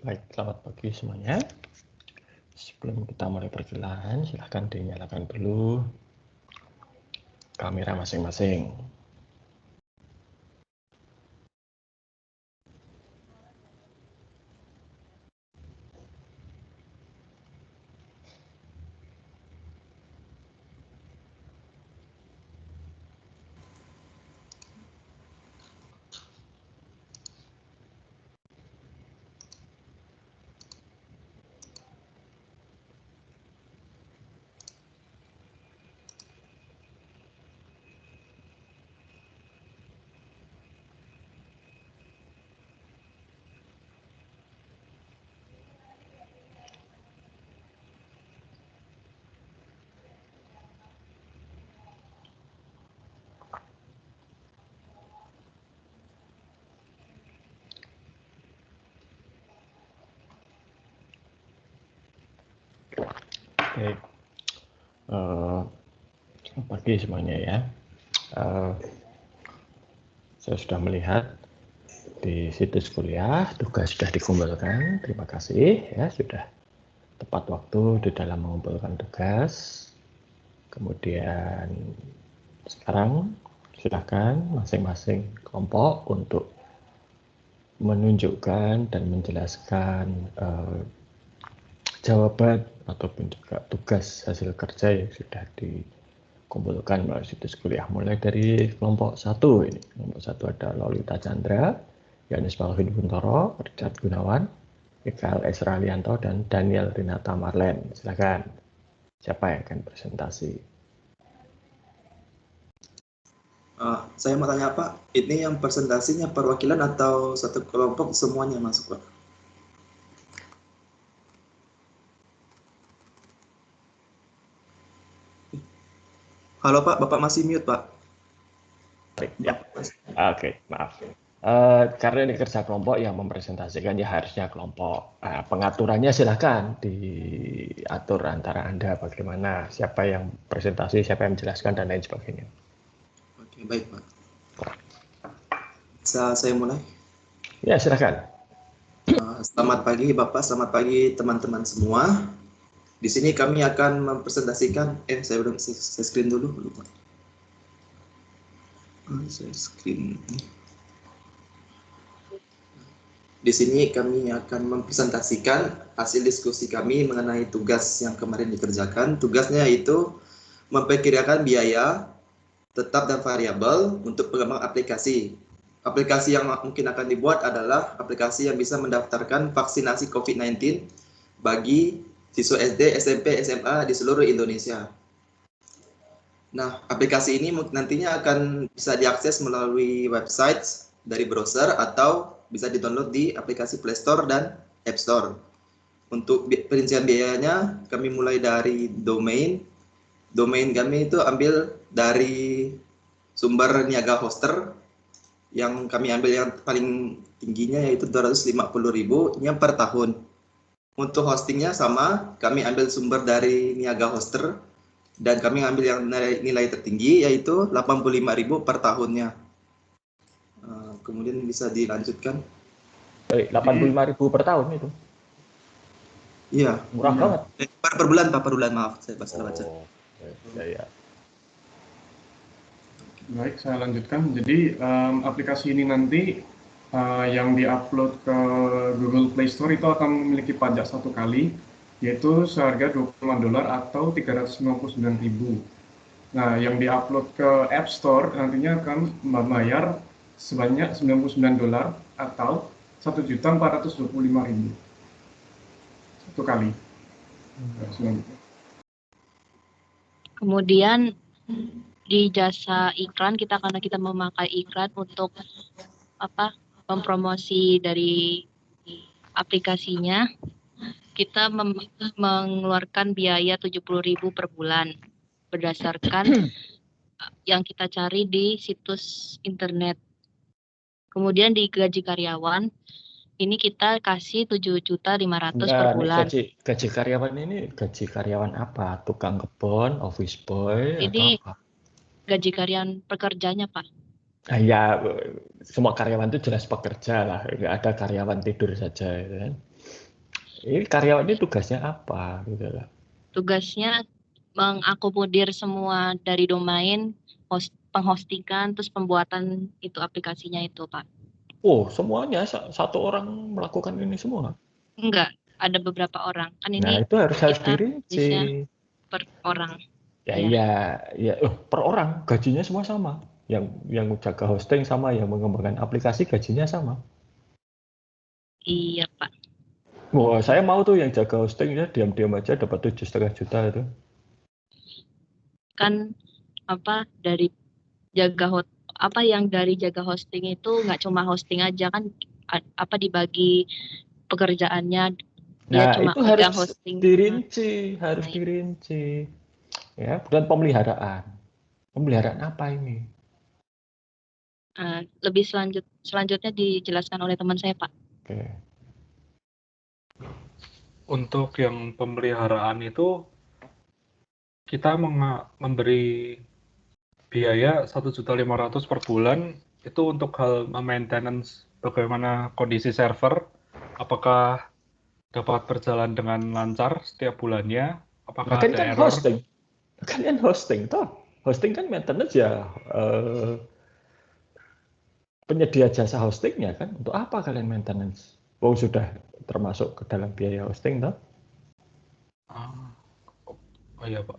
Baik, selamat pagi semuanya. Sebelum kita mulai perkenalan, silahkan dinyalakan dulu kamera masing-masing. Baik, selamat pagi semuanya ya. Saya sudah melihat di situs kuliah, tugas sudah dikumpulkan. Terima kasih ya, sudah tepat waktu di dalam mengumpulkan tugas. Kemudian sekarang silahkan masing-masing kelompok untuk menunjukkan dan menjelaskan jawaban ataupun juga tugas hasil kerja yang sudah dikumpulkan melalui situs kuliah. Mulai dari kelompok 1 ini. Kelompok 1 ada Lolita Chandra, Yohanes Malvin Buntoro, Richard Gunawan, Mikael Esralianto, dan Daniel Renata Marlen. Silakan. Siapa yang akan presentasi? Saya mau tanya Pak, ini yang presentasinya perwakilan atau satu kelompok semuanya masuk Pak? Halo Pak, Bapak masih mute Pak? Ya. Oke, maaf. Karena ini kerja kelompok yang mempresentasikan ya harusnya kelompok. Pengaturannya silahkan diatur antara Anda bagaimana, siapa yang presentasi, siapa yang menjelaskan, dan lain sebagainya. Oke, baik Pak. Bisa saya mulai? Ya, silahkan. Selamat pagi Bapak, selamat pagi teman-teman semua. Di sini kami akan mempresentasikan, saya udah saya screen dulu, lupa. Saya screen. Di sini kami akan mempresentasikan hasil diskusi kami mengenai tugas yang kemarin dikerjakan. Tugasnya yaitu memperkirakan biaya tetap dan variabel untuk pengembangan aplikasi. Aplikasi yang mungkin akan dibuat adalah aplikasi yang bisa mendaftarkan vaksinasi COVID-19 bagi siswa SD, SMP, SMA di seluruh Indonesia. Nah, aplikasi ini nantinya akan bisa diakses melalui website dari browser atau bisa di-download di aplikasi Play Store dan App Store. Untuk perincian biayanya, kami mulai dari domain. Domain kami itu ambil dari sumber Niaga Hoster, yang kami ambil yang paling tingginya yaitu 250.000 per tahun. Untuk hostingnya sama, kami ambil sumber dari Niaga Hoster, dan kami ambil yang nilai tertinggi yaitu 85.000 per tahunnya. Kemudian bisa dilanjutkan. 85.000 per tahun itu? Iya. Murah banget. Per bulan Pak, per bulan, maaf saya salah baca. Ya. Baik, saya lanjutkan. Jadi aplikasi ini nanti yang diupload ke Google Play Store itu akan memiliki pajak 1 kali, yaitu seharga $25 atau 399.000. Nah, yang diupload ke App Store nantinya akan membayar sebanyak $99 atau 1.425.000. 1 kali. Kemudian di jasa iklan karena kita memakai iklan untuk mempromosi dari aplikasinya, kita mengeluarkan biaya 70.000 per bulan berdasarkan yang kita cari di situs internet. Kemudian di gaji karyawan ini kita kasih 7.500.000 per bulan. Gaji karyawan ini gaji karyawan apa? Tukang kebun, office boy, ini atau apa? Gaji karyawan pekerjanya Pak. Ya, semua karyawan itu jelas pekerja lah, nggak ada karyawan tidur saja, kan? Ini karyawan ini tugasnya apa gitu lah. Tugasnya mengakomodir semua dari domain, penghostikan, terus pembuatan itu aplikasinya itu, Pak. Oh, semuanya satu orang melakukan ini semua. Enggak, ada beberapa orang. Kan Nah, ini itu harus kita dirinci. bisa per orang. Ya Iya. iya, ya per orang gajinya semua sama. Yang jaga hosting sama, yang mengembangkan aplikasi gajinya sama. Iya, Pak. Wah, saya mau tuh yang jaga hosting ya diam-diam aja dapat 7,5 juta itu. Kan dari jaga hosting itu nggak cuma hosting aja kan, dibagi pekerjaannya. Dia Nah, cuma itu megang harus hosting. dirinci, harus Nah, dirinci. Ya, dan pemeliharaan. Pemeliharaan apa ini? lebih selanjutnya dijelaskan oleh teman saya, Pak. Oke. Untuk yang pemeliharaan itu kita memberi biaya 1.500.000 per bulan itu untuk hal maintenance bagaimana kondisi server, apakah dapat berjalan dengan lancar setiap bulannya, apakah Nah, kan ada error. hosting. Kalian hosting toh. Hosting kan maintenance ya penyedia jasa hostingnya kan. Untuk apa kalian maintenance? Oh, sudah termasuk ke dalam biaya hosting toh. Oh iya, Pak.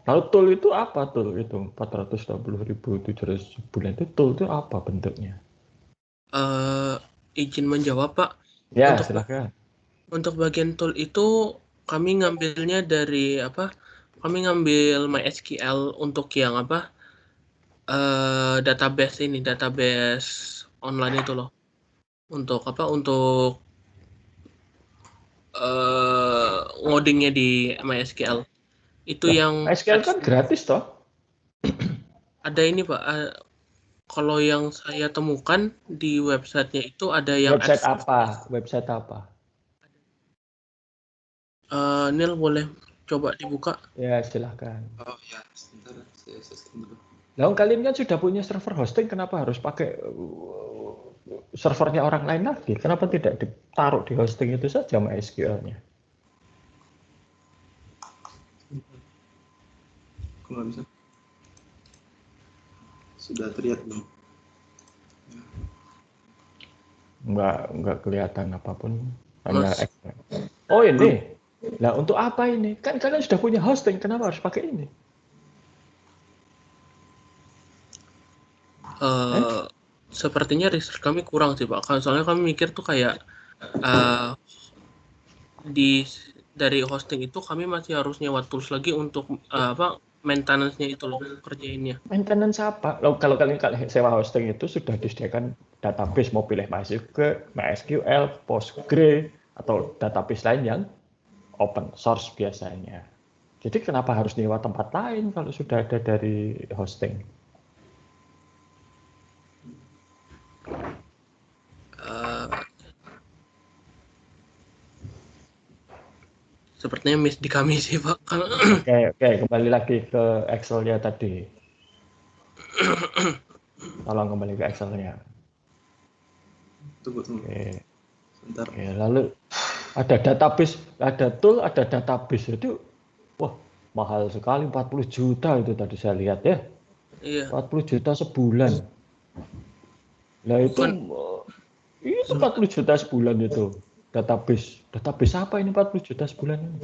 Lalu tool itu apa tool itu 460.700 sebulan itu tool itu apa bentuknya? Izin menjawab, Pak. Ya, Untuk silakan. Untuk bagian tool itu kami ngambilnya dari Kami ngambil MySQL untuk yang database online itu loh. Untuk Untuk ngodingnya di MySQL. Itu Nah, yang MySQL kan gratis toh? ada ini, Pak. Kalau yang saya temukan di websitenya itu ada yang Website apa? Website apa? Nil boleh coba dibuka? Ya, silahkan. Oh ya, sebentar saya setting dulu. Lalu kalian kan sudah punya server hosting, kenapa harus pakai servernya orang lain lagi? Kenapa tidak ditaruh di hosting itu saja MySQL-nya? Kok nggak bisa? Sudah terlihat belum? Nggak kelihatan apapun. Hanya Mas. Oh ini. Nah, untuk apa ini? Kan kalian sudah punya hosting, kenapa harus pakai ini? Sepertinya research kami kurang sih, Pak. Soalnya kami mikir tuh kayak dari hosting itu kami masih harus nyewa tools lagi untuk maintenance-nya itu loh, kerjainnya. Maintenance apa? Loh, kalau kalian sewa hosting itu sudah disediakan database, mau pilih MySQL, Postgre, atau database lain yang open source biasanya. Jadi kenapa harus nyewa tempat lain kalau sudah ada dari hosting? Sepertinya miss di kami sih, Pak. Oke, kembali lagi ke Excel-nya tadi. Tolong kembali ke Excel-nya. Tunggu. Oke. Sebentar. Oke, lalu ada database, ada tool, ada database. Itu wah, mahal sekali, 40 juta itu tadi saya lihat ya. Iya. 40 juta sebulan. Nah, itu 40 juta sebulan itu. Database apa ini 40 juta sebulan ini?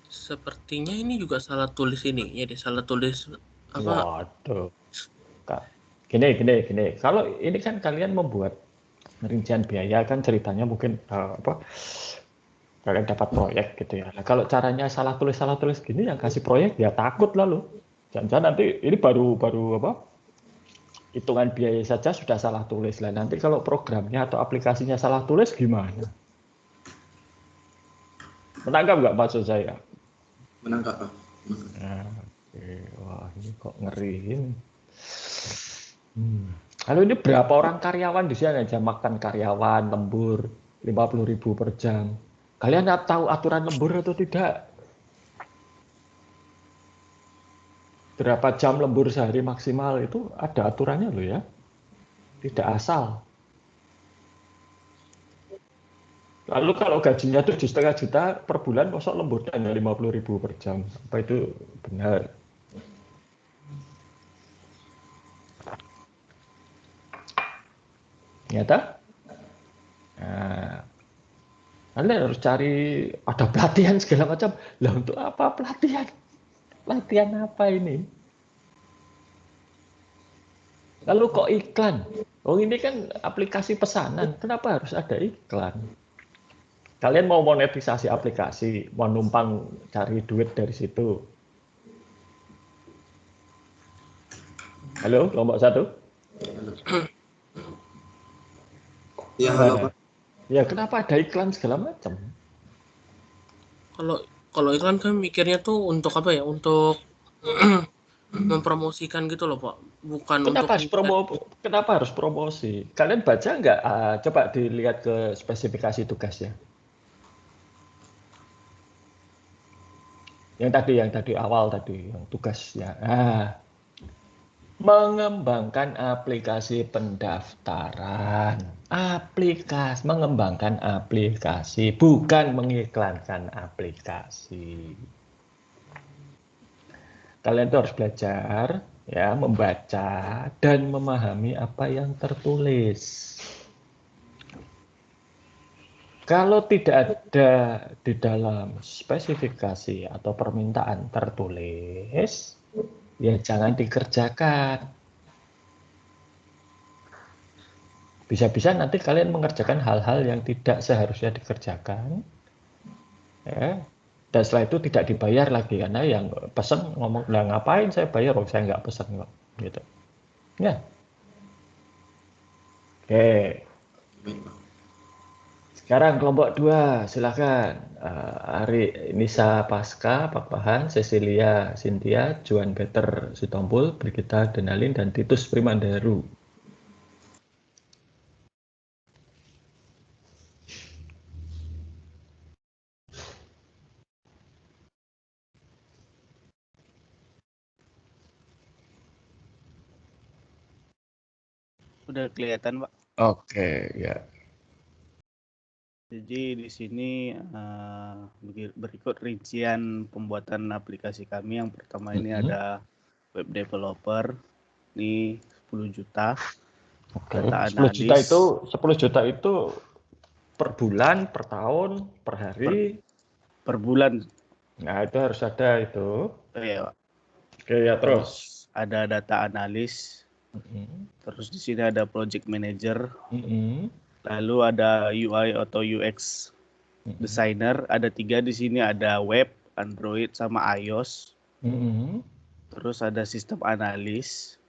Sepertinya ini juga salah tulis ini. Jadi salah tulis Waduh. Gini. Kalau ini kan kalian membuat rincian biaya kan ceritanya mungkin kalian dapat proyek gitu ya. Nah, kalau caranya salah tulis gini yang kasih proyek ya takut lalu. Jangan-jangan nanti ini baru hitungan biaya saja sudah salah tulis lah. Nanti kalau programnya atau aplikasinya salah tulis gimana? Menangkap nggak maksud saya? Menangkap, Pak. Nah, wah ini kok ngeri ini. Lalu ini berapa orang karyawan di sini aja makan karyawan lembur 50.000 per jam. Kalian tahu aturan lembur atau tidak? Berapa jam lembur sehari maksimal itu ada aturannya loh ya. Tidak asal. Lalu kalau gajinya 7,5 juta per bulan, masuk lembutan ya 50.000 per jam. Apa itu benar? Nyata? Nah, Anda harus cari, ada pelatihan segala macam. Lah untuk apa pelatihan? Pelatihan apa ini? Lalu kok iklan? Oh ini kan aplikasi pesanan, kenapa harus ada iklan? Kalian mau monetisasi aplikasi, mau numpang cari duit dari situ. Halo, kelompok 1? Ya, halo Pak. Ya, kenapa ada iklan segala macam? Kalau iklan kan mikirnya tuh untuk apa ya? Untuk mempromosikan gitu loh, Pak. Bukan Kenapa harus promosi? Kalian baca nggak? Coba dilihat ke spesifikasi tugasnya. Yang tadi awal tadi, yang tugasnya. Mengembangkan aplikasi pendaftaran. Mengembangkan aplikasi, bukan mengiklankan aplikasi. Kalian tuh harus belajar, ya, membaca dan memahami apa yang tertulis. Kalau tidak ada di dalam spesifikasi atau permintaan tertulis, ya jangan dikerjakan. Bisa-bisa nanti kalian mengerjakan hal-hal yang tidak seharusnya dikerjakan, ya. Dan setelah itu tidak dibayar lagi karena yang pesan ngomong, lah ngapain saya bayar, saya nggak pesan kok, gitu. Ya. Oke. Sekarang kelompok 2, silakan. Ari Nisa Pasca, Pak Pahan, Cecilia Cynthia, Juan Peter Sitompul, Brigita Denalin, dan Titus Primandaru. Udah kelihatan, Pak. Oke, ya. Jadi di sini berikut rincian pembuatan aplikasi kami. Yang pertama ini ada web developer, ini 10 juta. Oke. Data 10 juta itu per bulan, per tahun, per hari? Per bulan. Nah, itu harus ada itu. Iya, Pak. Oke, ya terus. Ada data analis. Terus di sini ada project manager. Lalu ada UI atau UX designer, ada 3 di sini, ada web, Android sama iOS. Terus ada sistem analis.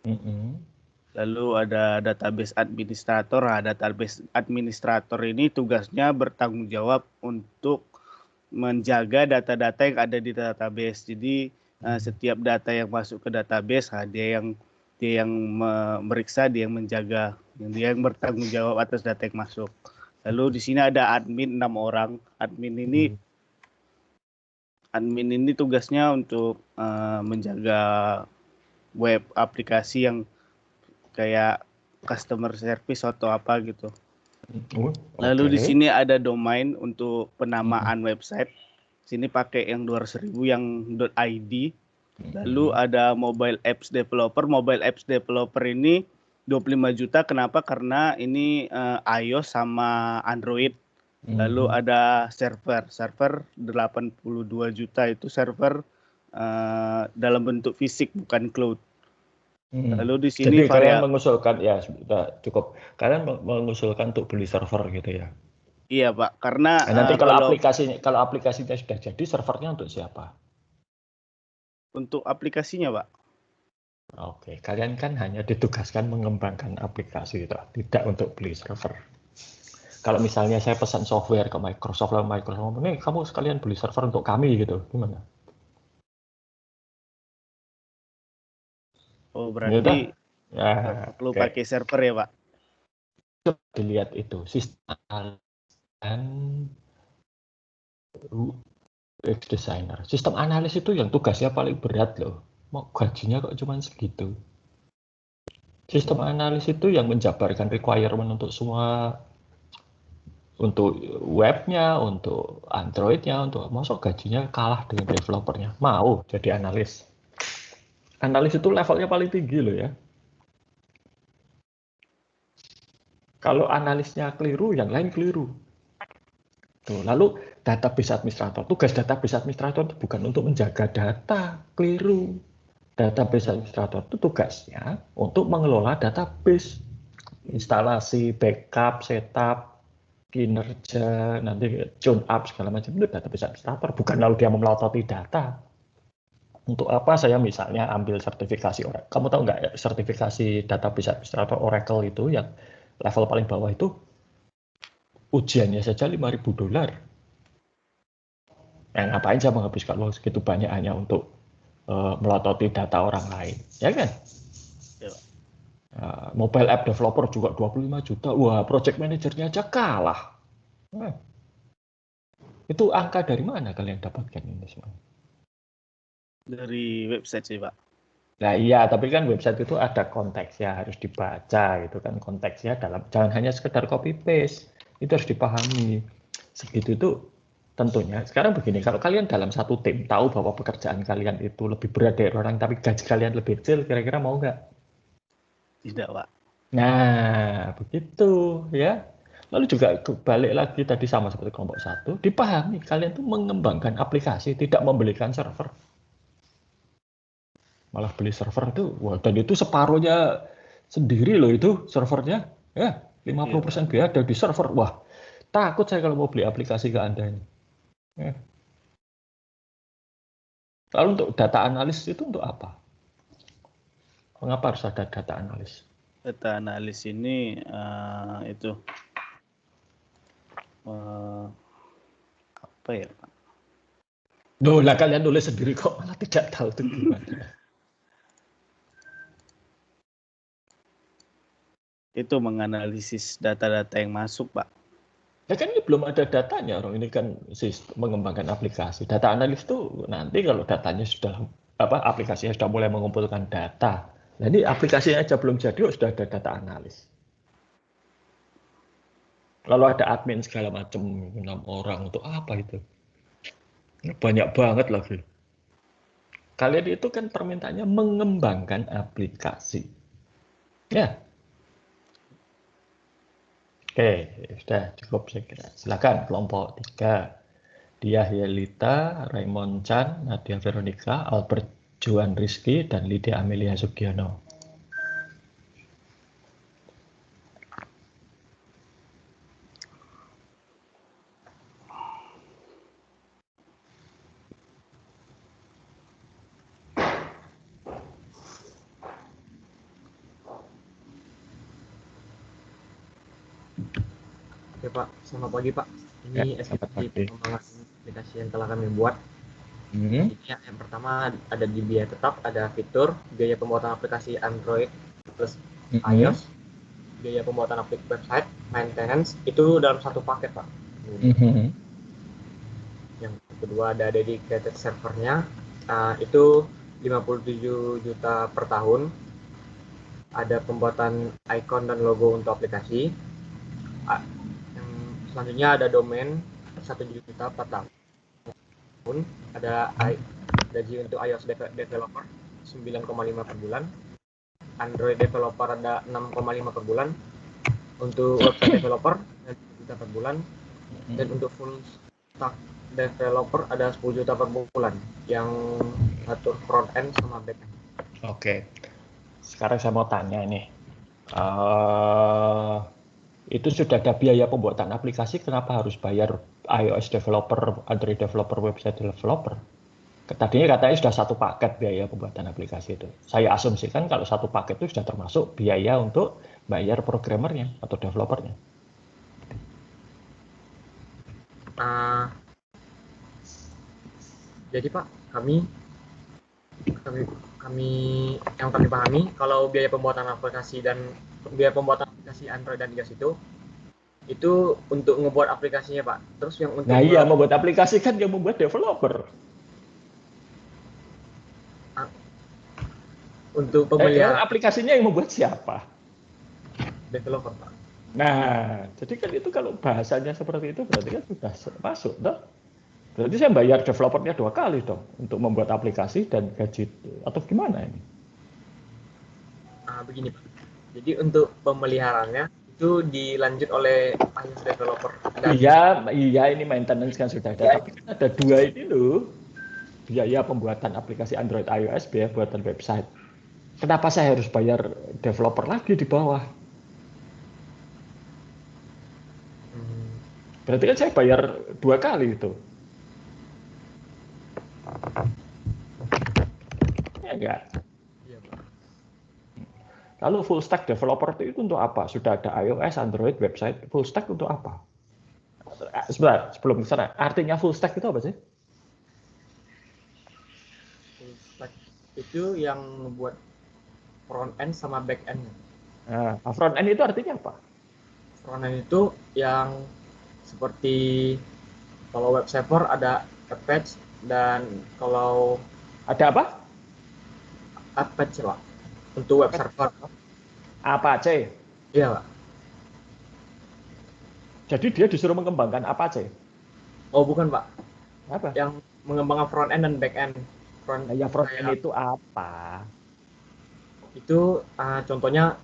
Lalu ada database administrator. Nah, database administrator ini tugasnya bertanggung jawab untuk menjaga data-data yang ada di database. Jadi setiap data yang masuk ke database, dia yang memeriksa, dia yang menjaga, dia yang bertanggung jawab atas data yang masuk. Lalu di sini ada admin 6 orang. Admin ini tugasnya untuk menjaga web aplikasi yang kayak customer service atau apa gitu. Lalu di sini ada domain untuk penamaan website. Sini pakai yang 200.000 yang .id. Lalu ada mobile apps developer. Mobile apps developer ini 25 juta. Kenapa? Karena ini iOS sama Android. Lalu ada server 82 juta, itu server dalam bentuk fisik bukan cloud. Lalu di sini jadi kalian mengusulkan, ya sudah cukup. Kalian mengusulkan untuk beli server gitu ya? Iya, Pak. Karena nanti kalau aplikasinya sudah jadi, servernya untuk siapa? Untuk aplikasinya, Pak. Oke, kalian kan hanya ditugaskan mengembangkan aplikasi itu, tidak untuk beli server. Kalau misalnya saya pesan software ke Microsoft, lalu Microsoft ngomong, nih kamu sekalian beli server untuk kami gitu, gimana? Oh, berarti perlu pakai server ya, Pak? Coba dilihat itu, sistem dan UX designer. Sistem analis itu yang tugasnya paling berat loh. Mau gajinya kok cuma segitu. Sistem analis itu yang menjabarkan requirement untuk semua Untuk webnya, untuk Androidnya, untuk masuk gajinya kalah dengan developernya. Mau jadi analis. Analis itu levelnya paling tinggi loh ya. Kalau analisnya keliru, yang lain keliru. Tuh, lalu database administrator, tugas database administrator itu bukan untuk menjaga data, keliru. Database administrator itu tugasnya untuk mengelola database, instalasi, backup, setup, kinerja, nanti tune up segala macam itu database administrator, bukan lalu dia memelototi data. Untuk apa saya misalnya ambil sertifikasi Oracle? Kamu tahu nggak ya, sertifikasi database administrator Oracle itu yang level paling bawah itu ujiannya saja $5.000. Ngapain saya menghabiskan uang segitu banyak hanya untuk melototi data orang lain, ya kan? Ya. Mobile app developer juga 25 juta. Wah, project manajernya aja kalah. Itu angka dari mana kalian dapatkan ini semua? Dari website sih, Pak. Nah iya, tapi kan website itu ada konteksnya, harus dibaca gitu kan, konteksnya jangan hanya sekedar copy paste, itu harus dipahami. Segitu itu tentunya. Sekarang begini, kalau kalian dalam satu tim tahu bahwa pekerjaan kalian itu lebih berat dari orang, tapi gaji kalian lebih kecil, kira-kira mau nggak? Tidak, Pak. Nah, begitu ya. Lalu juga balik lagi tadi sama seperti kelompok 1, dipahami kalian tuh mengembangkan aplikasi, tidak membelikan server. Malah beli server itu, wah, dan itu separuhnya sendiri loh itu servernya, ya 50% biaya ada di server. Wah, takut saya kalau mau beli aplikasi ke Anda ini. Ya. Lalu untuk data analis itu untuk apa? Mengapa harus ada data analis? Data analis ini itu apa ya, Pak? Loh, lah kalian nulis sendiri kok malah tidak tahu itu gimana. Itu menganalisis data-data yang masuk, Pak. Ya kan ini belum ada datanya, orang ini kan mengembangkan aplikasi. Data analis itu nanti kalau datanya sudah aplikasinya sudah mulai mengumpulkan data. Nah ini aplikasinya aja belum jadi, sudah ada data analis. Lalu ada admin segala macam, 6 orang untuk apa itu? Banyak banget lagi. Kalian itu kan permintaannya mengembangkan aplikasi. Ya. Oke, sudah cukup saya kira. Silakan kelompok 3. Diah Yelita, Raymond Chan, Nadia Veronica, Albert Juan Rizky, dan Lydia Amelia Sugiono. Oke Pak, selamat pagi Pak. Ini SPP pengembangan aplikasi yang telah kami buat. Jadi yang pertama ada di biaya tetap, ada fitur, biaya pembuatan aplikasi Android plus iOS, biaya pembuatan aplikasi website, maintenance, itu dalam satu paket Pak. Yang kedua ada dedicated servernya, itu 57 juta per tahun. Ada pembuatan icon dan logo untuk aplikasi. Selanjutnya ada domain 1 juta per tahun, ada gaji untuk iOS developer 9,5 per bulan, Android developer ada 6,5 per bulan, untuk website developer 1 juta per bulan, dan untuk full stack developer ada 10 juta per bulan yang atur front end sama back end. Oke, sekarang saya mau tanya nih. Itu sudah ada biaya pembuatan aplikasi, kenapa harus bayar iOS developer, Android developer, website developer? Tadinya katanya sudah satu paket biaya pembuatan aplikasi itu. Saya asumsikan kalau satu paket itu sudah termasuk biaya untuk bayar programmernya atau developernya. Jadi Pak, kami yang kami pahami, kalau biaya pembuatan aplikasi dan biaya pembuatan aplikasi Android dan iOS itu untuk ngebuat aplikasinya Pak. Terus yang untuk iya, membuat aplikasi kan yang membuat developer. Untuk pemeliharaan aplikasinya yang membuat siapa? Developer Pak. Nah, jadi kan itu kalau bahasanya seperti itu berarti kan sudah masuk, toh? Berarti saya bayar developernya 2 kali dong untuk membuat aplikasi dan gaji atau gimana ini? Begini Pak. Jadi untuk pemeliharaannya itu dilanjut oleh iOS developer. Iya, ini maintenance kan sudah ada. Tapi kan ada 2 ini loh. Biaya pembuatan aplikasi Android iOS, biaya buatan website. Kenapa saya harus bayar developer lagi di bawah? Berarti kan saya bayar 2 kali itu. Ya enggak? Iya, Pak. Lalu full stack developer itu untuk apa? Sudah ada iOS, Android, website. Full stack untuk apa? Sebentar, sebelum ke sana. Artinya full stack itu apa sih? Full stack itu yang membuat front end sama back end. Nah, front end itu artinya apa? Front end itu yang seperti kalau web server ada Apache dan kalau ada apa? Apache Pak. Untuk web server. Apache. Iya Pak. Jadi dia disuruh mengembangkan Apache. Oh bukan Pak. Apa? Yang mengembangkan front end dan back end. Front end itu apa? Itu contohnya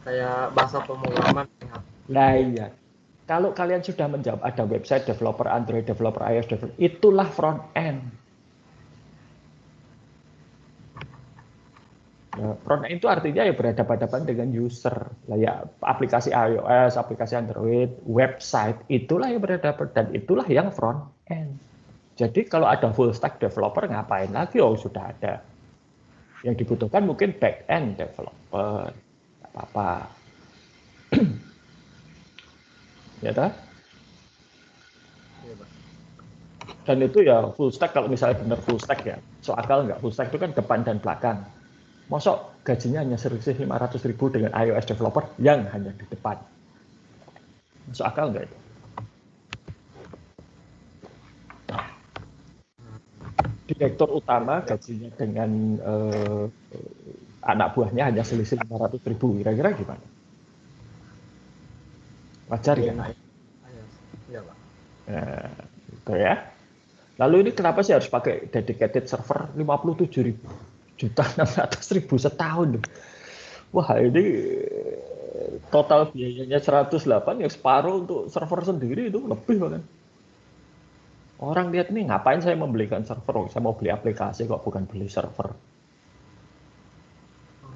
kayak bahasa pemrograman. Nah iya. Kalau kalian sudah menjawab ada website developer, Android developer, iOS developer, itulah front end. Nah, front end itu artinya ya berhadapan-hadapan dengan user. Lah ya aplikasi iOS, aplikasi Android, website, itulah yang berhadapan dan itulah yang front end. Jadi kalau ada full stack developer ngapain lagi? Oh sudah ada. Yang dibutuhkan mungkin back end developer. Nggak apa-apa. Ya toh? Dan itu ya full stack kalau misalnya benar full stack ya. So akal nggak full stack itu kan depan dan belakang. Mosok gajinya hanya selisih 500.000 dengan iOS developer yang hanya di depan. Masuk akal nggak itu? Direktur utama gajinya dengan anak buahnya hanya selisih 500.000, kira-kira gimana? Wajar ya? Iya Pak. Nah, gitu ya. Lalu ini kenapa sih harus pakai dedicated server 57.600.000 setahun? Wah ini total biayanya 108 ya separuh untuk server sendiri itu lebih bahkan. Orang lihat nih ngapain saya membelikan server? Saya mau beli aplikasi kok bukan beli server.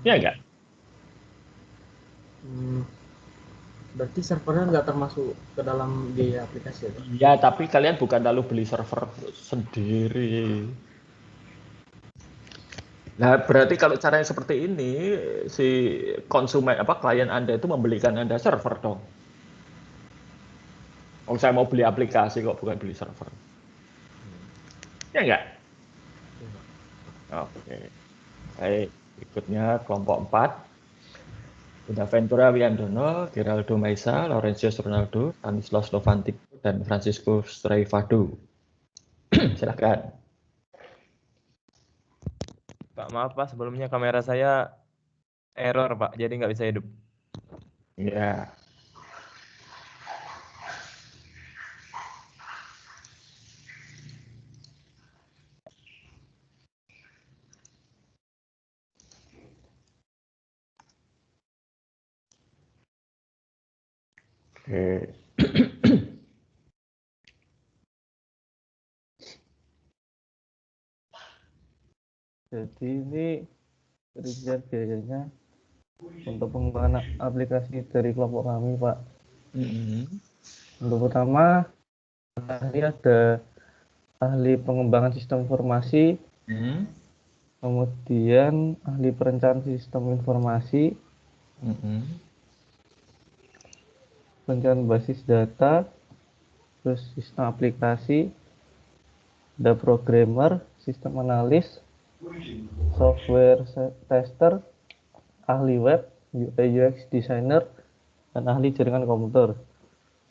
Ya enggak? Berarti servernya nggak termasuk ke dalam biaya aplikasi ya? Iya, tapi kalian bukan lalu beli server sendiri. Nah, berarti kalau caranya seperti ini, si konsumen klien Anda itu membelikan Anda server dong. Oh, saya mau beli aplikasi kok bukan beli server. Ya enggak? Oke. Baik, berikutnya kelompok 4. Bonaventura Wiandono, Geraldo Maisa, Laurentius Ronaldo, Stanislaus Novantico, dan Francisco Streifado. Silakan. Pak, maaf Pak, sebelumnya kamera saya error Pak, jadi nggak bisa hidup. Ya. Oke. Jadi ini rincian biayanya untuk pengembangan aplikasi dari kelompok kami, Pak. Untuk pertama, ahli ada ahli pengembangan sistem informasi, kemudian ahli perencanaan sistem informasi, perencanaan basis data, terus sistem aplikasi, ada programmer, sistem analis, software tester, ahli web, UI UX designer, dan ahli jaringan komputer.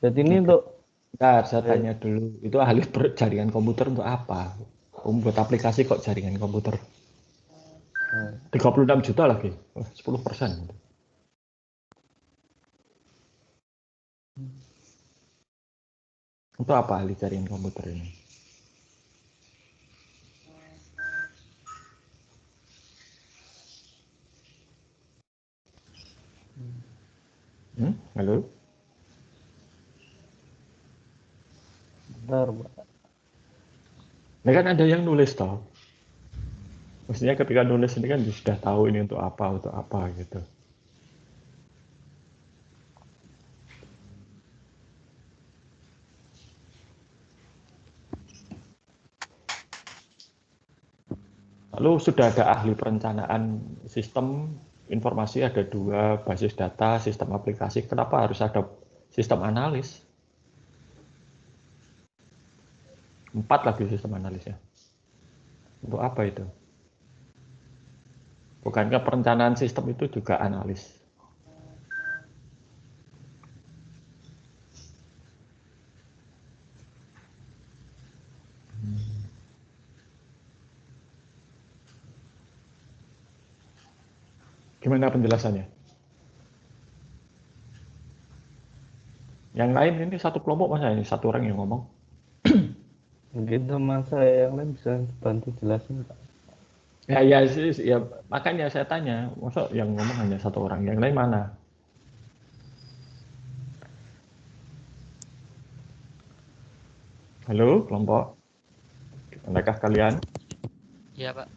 Jadi ini untuk saya tanya dulu, itu ahli jaringan komputer untuk apa? Membuat aplikasi kok jaringan komputer? 36 juta lagi, 10%. Untuk apa ahli jaringan komputer ini? Halo? Bentar, Pak. Ini kan ada yang nulis toh. Maksudnya ketika nulis ini kan sudah tahu ini untuk apa gitu. Lalu sudah ada ahli perencanaan sistem informasi, ada 2, basis data, sistem aplikasi. Kenapa harus ada sistem analis? 4 lagi sistem analisnya. Untuk apa itu? Bukankah perencanaan sistem itu juga analis? Gimana penjelasannya? Yang lain ini satu kelompok, masa ini satu orang yang ngomong? Mungkin teman saya yang lain bisa bantu jelasin, Pak. Ya, makanya saya tanya, masa yang ngomong hanya satu orang, yang lain mana? Halo, kelompok. Manakah kalian? Iya, Pak.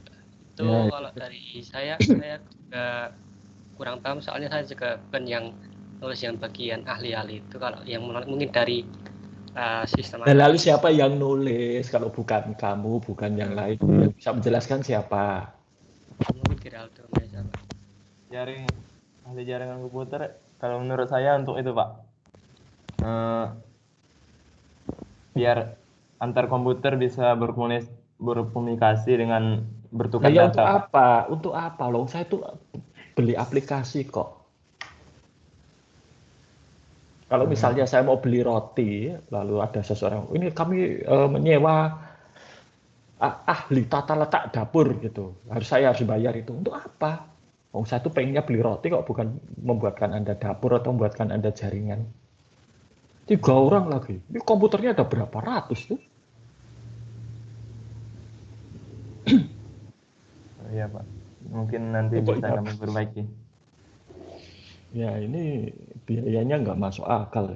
Itu Ya. kalau dari saya juga kurang paham, soalnya saya juga bukan yang nulis yang bagian ahli-ahli itu. Kalau yang mungkin dari sistem Dan lalu siapa yang nulis? Kalau bukan kamu, bukan yang lain, yang bisa menjelaskan siapa? mungkin Geraldo biasa, Pak. Ahli jaringan komputer, kalau menurut saya untuk itu, Pak. Biar antar komputer bisa berkomunikasi dengan bertukar Ya, data. untuk apa loh? Saya tuh beli aplikasi kok. Kalau misalnya saya mau beli roti, lalu ada seseorang, ini kami menyewa ahli tata letak dapur gitu. Saya harus bayar itu. Untuk apa? Oh, saya tuh pengennya beli roti kok, bukan membuatkan Anda dapur atau membuatkan Anda jaringan. 3 orang lagi. Ini komputernya ada berapa ratus tuh? Iya, Pak. Mungkin nanti bisa kami perbaiki. Ya, ini biayanya nggak masuk akal.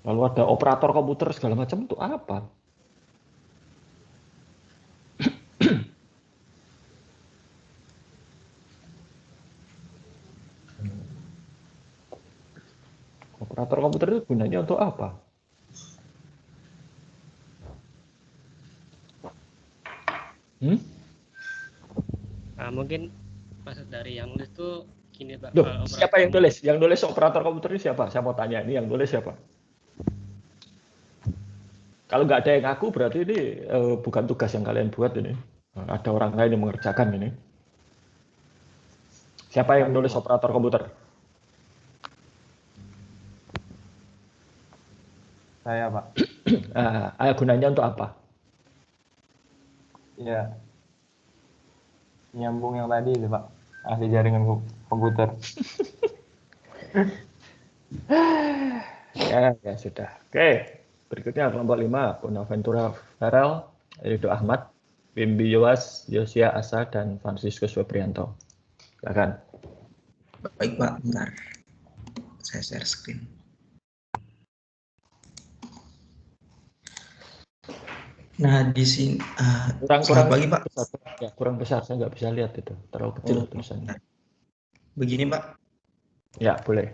Lalu ada operator komputer segala macam, untuk apa? Operator komputer itu gunanya untuk apa? Mungkin maksud dari yang nulis itu gini, Pak. Loh, siapa yang tulis? Yang nulis operator komputer ini siapa? Saya mau tanya, ini yang nulis siapa? Kalau nggak ada yang ngaku, berarti ini bukan tugas yang kalian buat ini. Ada orang lain yang mengerjakan ini. Siapa yang nulis operator komputer? Saya, Pak. Gunanya untuk apa? Ya, nyambung yang tadi itu, Pak. Ahli jaringan komputer. Ya sudah. Oke, berikutnya kelompok 5, Bonaventura Farel, Rido Ahmad, Wimbi Yowas, Yosia Asa, dan Franciscus Febrianto. Silakan. Baik, Pak, bentar. Saya share screen. Nah, di sini kurang pagi, Pak. Ya, kurang besar, saya nggak bisa lihat itu, terlalu kecil tulisannya. Begini, Pak. Ya, boleh.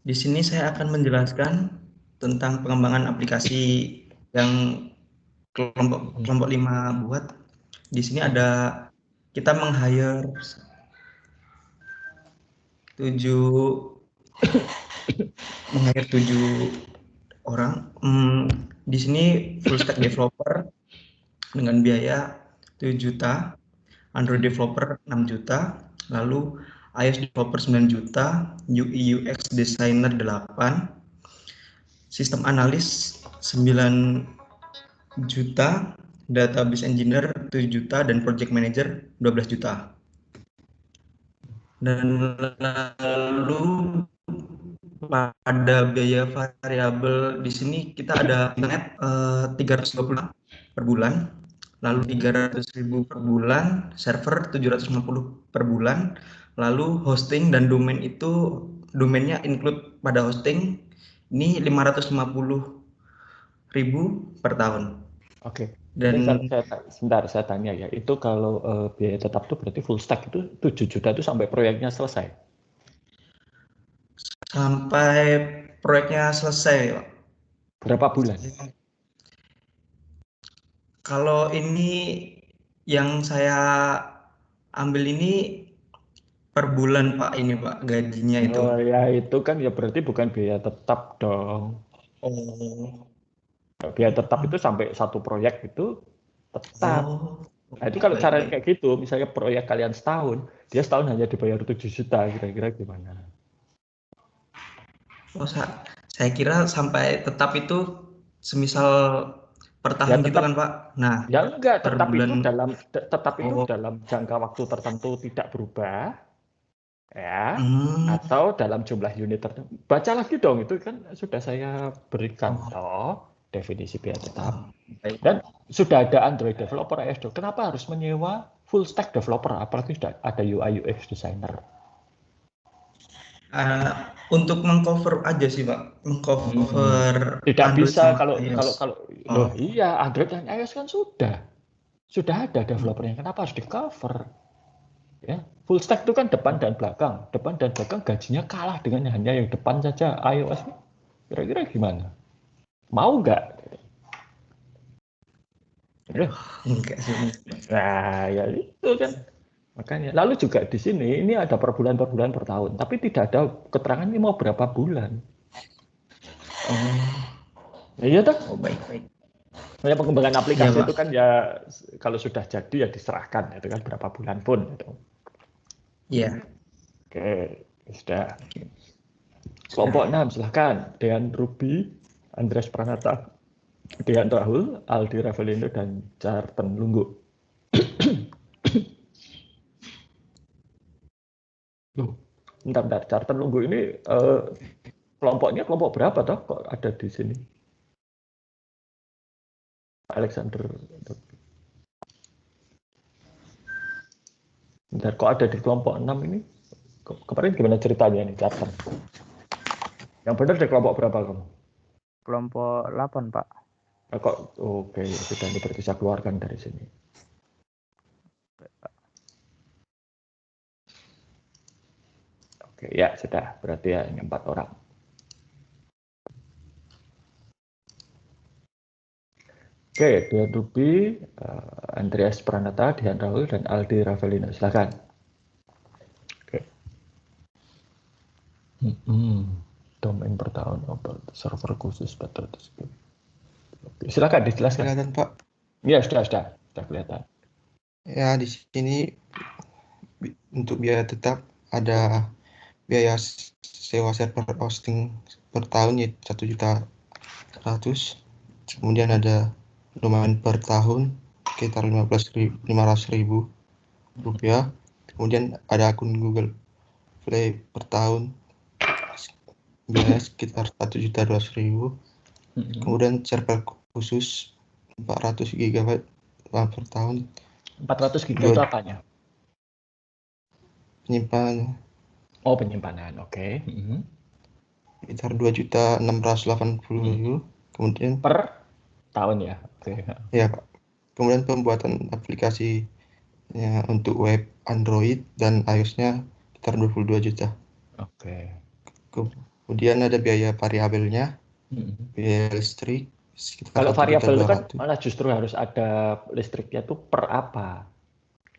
Di sini saya akan menjelaskan tentang pengembangan aplikasi yang kelompok 5 buat. Di sini ada kita meng-hire 7 orang. Di sini full stack developer dengan biaya 7 juta, Android developer 6 juta, lalu iOS developer 9 juta, UI UX designer 8, sistem analis 9 juta, database engineer 7 juta, dan project manager 12 juta. Dan lalu pada biaya variabel di sini kita ada internet 320 per bulan, lalu 300.000 per bulan, server 750 per bulan, lalu hosting dan domain itu domainnya include pada hosting ini 550.000 per tahun. Oke. Dan Ini kalau sebentar saya tanya ya, itu kalau biaya tetap itu berarti full stack itu 7 juta itu sampai proyeknya selesai? Sampai proyeknya selesai, Pak. Berapa bulan? Kalau ini yang saya ambil ini per bulan Pak, ini Pak, gajinya itu. Oh ya itu kan ya berarti bukan biaya tetap dong. Oh. Biaya tetap itu sampai satu proyek itu tetap. Nah itu kalau cara kayak gitu, misalnya proyek kalian setahun, dia setahun hanya dibayar 7 juta, kira-kira gimana? Oh, saya kira sampai tetap itu semisal per tahun Ya, gitu kan Pak. Nah, ya enggak, per tetap bulan. itu dalam jangka waktu tertentu tidak berubah, ya, atau dalam jumlah unit tertentu. Baca lagi dong, itu kan sudah saya berikan toh definisi biaya tetap. Dan sudah ada Android developer AS. Kenapa harus menyewa full stack developer, apalagi sudah ada UI UX designer? Untuk mengcover aja sih Pak, mengcover tidak Android bisa sama kalau iOS. Loh iya, Android dan iOS kan sudah ada developernya, kenapa harus di cover ya? Full stack itu kan depan dan belakang gajinya kalah dengan hanya yang depan saja iOS. Kira-kira gimana, mau nggak? Enggak sih. Nah ya itu kan makanya. Lalu juga di sini ini ada per bulan per tahun, tapi tidak ada keterangan ini mau berapa bulan. Iya toh? Baik. Ya, pengembangan aplikasi Ya, itu kan ya kalau sudah jadi ya diserahkan, itu kan berapa bulan pun. Gitu. Iya. Oke, sudah. Kelompok 6 silahkan. Dean Ruby, Andreas Pranata, Dean Rahul, Aldi Ravelino, dan Carten Lunggu. Bentar. Carten Lunggu ini kelompoknya kelompok berapa toh? Kok ada di sini? Alexander. Bentar, kok ada di kelompok 6 ini? Kemarin gimana ceritanya nih, Carten? Yang benar di kelompok berapa kamu? Kelompok 8, Pak. Kok oke, sudah ini berarti saya keluarkan dari sini. Oke, ya sudah, berarti ya ini 4 orang. Oke, Dean Ruby, Andreas Pranata, Dean Rahul, dan Aldi Ravelino. Silakan. Oke. Domain per tahun, server khusus, betul. Oke, silakan dijelaskan. Kelihatan Pak. Ya sudah kelihatan. Ya di sini untuk biaya tetap ada biaya sewa server hosting per tahun ya 1.100.000. Kemudian ada domain per tahun sekitar 500.000 rupiah. Kemudian ada akun Google Play per tahun biaya sekitar 1.200.000. Kemudian server khusus 400 GB per tahun. 400 GB itu apanya? Penyimpanan. Oh, penyimpanan, oke. Sekitar 2.680.000. Kemudian per tahun ya. Oke. Ya Pak. Kemudian pembuatan aplikasi ya, untuk web Android dan iOS-nya sekitar 22 juta. Oke. Kemudian ada biaya variabelnya, biaya listrik. Kalau variabel itu kan malah justru harus ada listriknya itu per apa?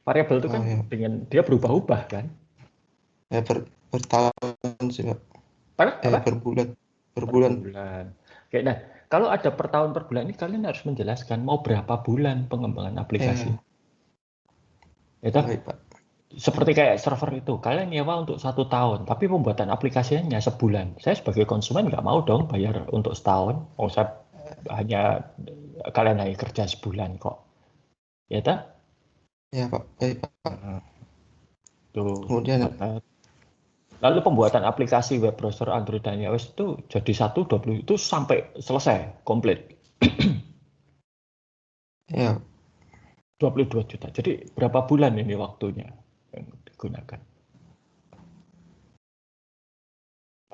Variabel itu kan dengan dia berubah-ubah kan? Ya per tahun sih Pak. Per bulan. Per bulan. Oke, nah kalau ada per tahun per bulan ini kalian harus menjelaskan mau berapa bulan pengembangan aplikasi. Itu seperti kayak server itu, kalian nyewa untuk 1 tahun, tapi pembuatan aplikasinya sebulan. Saya sebagai konsumen nggak mau dong bayar untuk setahun. Kalian hanya kerja sebulan kok. Ya tak? Ya Pak, baik Pak. Tuh. Kemudian Lalu pembuatan aplikasi web browser Android dan iOS itu jadi 120 itu sampai selesai, komplit. Ya. 22 juta. Jadi berapa bulan ini waktunya yang digunakan?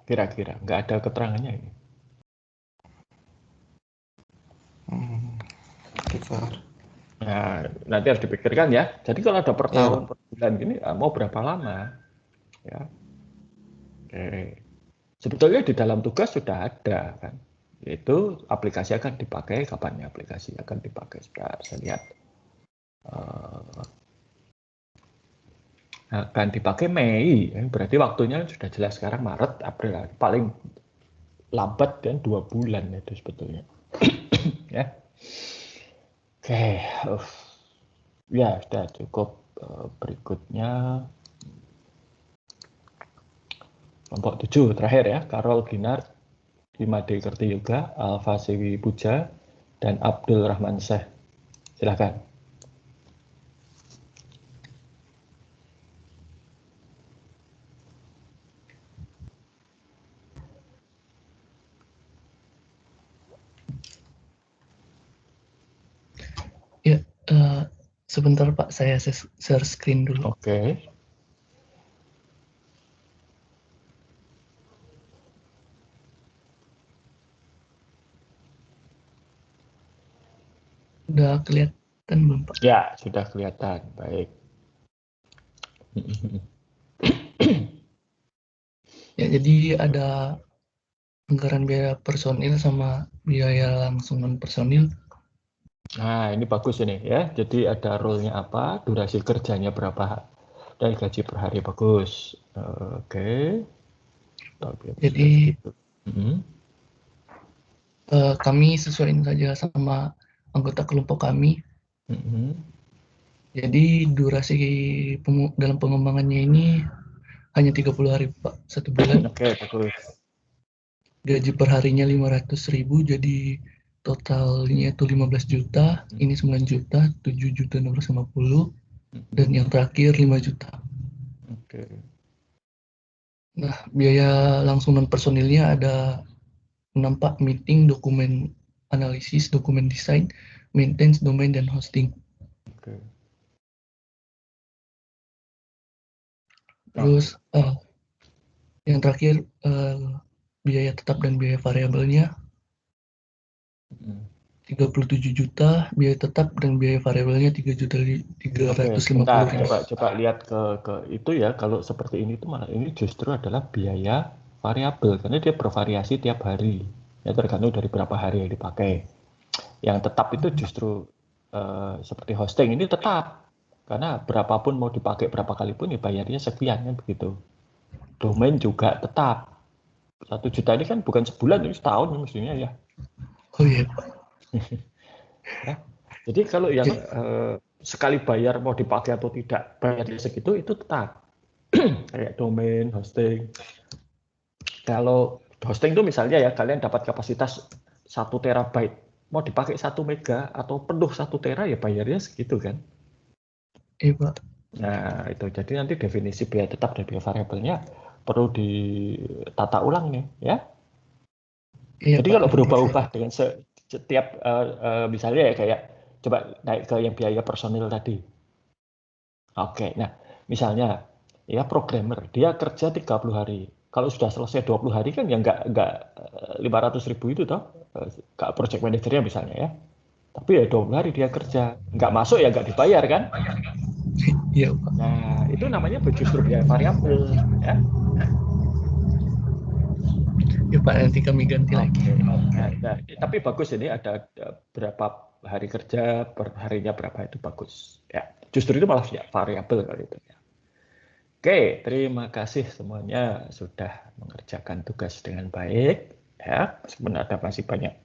Kira-kira, nggak ada keterangannya ini. Nah, nanti harus dipikirkan ya. Jadi kalau ada per tahun, per bulan gini, mau berapa lama? Ya. Oke. Sebetulnya di dalam tugas sudah ada kan, yaitu aplikasi akan dipakai kapan ya aplikasi akan dipakai. Sebentar, saya lihat. Akan dipakai Mei, berarti waktunya sudah jelas sekarang Maret, April, paling lambat dan 2 bulan itu sebetulnya. Ya. Oke, ya sudah cukup. Berikutnya kelompok 7 terakhir ya, Carol Ginar, 5D Kerti Yoga, Alfa Sewi Puja, dan Abdul Rahman Syekh. Silakan. Ya, sebentar Pak, saya share screen dulu. Oke. Udah kelihatan belum Pak? Ya, sudah kelihatan. Baik. Ya, jadi ada anggaran biaya personil sama biaya langsung non personil. Nah, ini bagus ini ya. Jadi ada role-nya apa, durasi kerjanya berapa, dan gaji per hari bagus. Oke. Jadi kami sesuaiin saja sama anggota kelompok kami. Jadi durasi dalam pengembangannya ini hanya 30 hari Pak, 1 bulan. Oke, bagus. Gaji per harinya 500.000, jadi totalnya itu 15 juta, ini 9 juta, 7.650, dan yang terakhir 5 juta. Oke. Nah, biaya langsung non personilnya ada 6 Pak, meeting, dokumen analisis, dokumen desain, maintenance, domain, dan hosting. Oke. Terus yang terakhir biaya tetap dan biaya variabelnya 37 juta, biaya tetap dan biaya variabelnya 3.350.000. Coba lihat ke itu ya. Kalau seperti ini tuh malah ini justru adalah biaya variabel karena dia bervariasi tiap hari. Ya tergantung dari berapa hari yang dipakai. Yang tetap itu justru seperti hosting ini tetap karena berapapun mau dipakai berapa kali pun ya bayarnya sekian kan begitu. Domain juga tetap. 1 juta ini kan bukan sebulan, ini setahun mestinya ya. Oh iya. Ya. Jadi kalau yang sekali bayar mau dipakai atau tidak bayarnya segitu itu tetap. Kayak domain, hosting. Kalau hosting itu misalnya ya kalian dapat kapasitas 1 terabyte, mau dipakai 1 mega atau penuh 1 tera ya bayarnya segitu kan. Iya Pak. Nah itu jadi nanti definisi biaya tetap dan biaya variabelnya perlu ditata ulang nih ya. Iya, jadi Pak, kalau berubah-ubah dengan setiap misalnya ya kayak coba naik ke yang biaya personil tadi. Oke, nah misalnya ya programmer dia kerja 30 hari. Kalau sudah selesai 20 hari kan ya nggak 500.000 itu toh, project manajernya misalnya ya. Tapi ya 20 hari dia kerja, nggak masuk ya nggak dibayar kan? Iya Pak. Nah itu namanya justru biaya variabel ya. Ya Pak, nanti kami ganti lagi. Nah, tapi bagus ini ada berapa hari kerja per harinya berapa itu bagus ya. Justru itu malah ya, variabel kali itu ya. Oke, terima kasih semuanya sudah mengerjakan tugas dengan baik ya. Sebenarnya masih banyak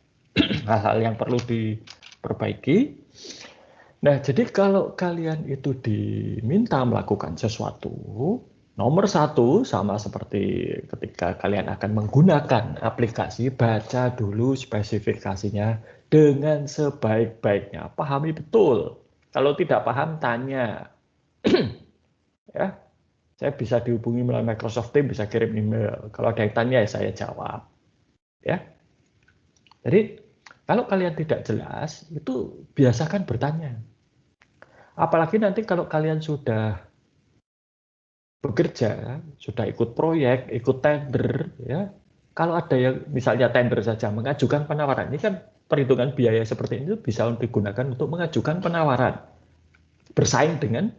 hal-hal yang perlu diperbaiki. Nah, jadi kalau kalian itu diminta melakukan sesuatu, nomor 1 sama seperti ketika kalian akan menggunakan aplikasi, baca dulu spesifikasinya dengan sebaik-baiknya. Pahami betul. Kalau tidak paham, tanya. Ya. Saya bisa dihubungi melalui Microsoft Teams, bisa kirim email. Kalau ada yang tanya, ya saya jawab. Ya. Jadi, kalau kalian tidak jelas, itu biasakan bertanya. Apalagi nanti kalau kalian sudah bekerja, sudah ikut proyek, ikut tender, ya. Kalau ada yang misalnya tender saja mengajukan penawaran, ini kan perhitungan biaya seperti ini bisa digunakan untuk mengajukan penawaran, bersaing dengan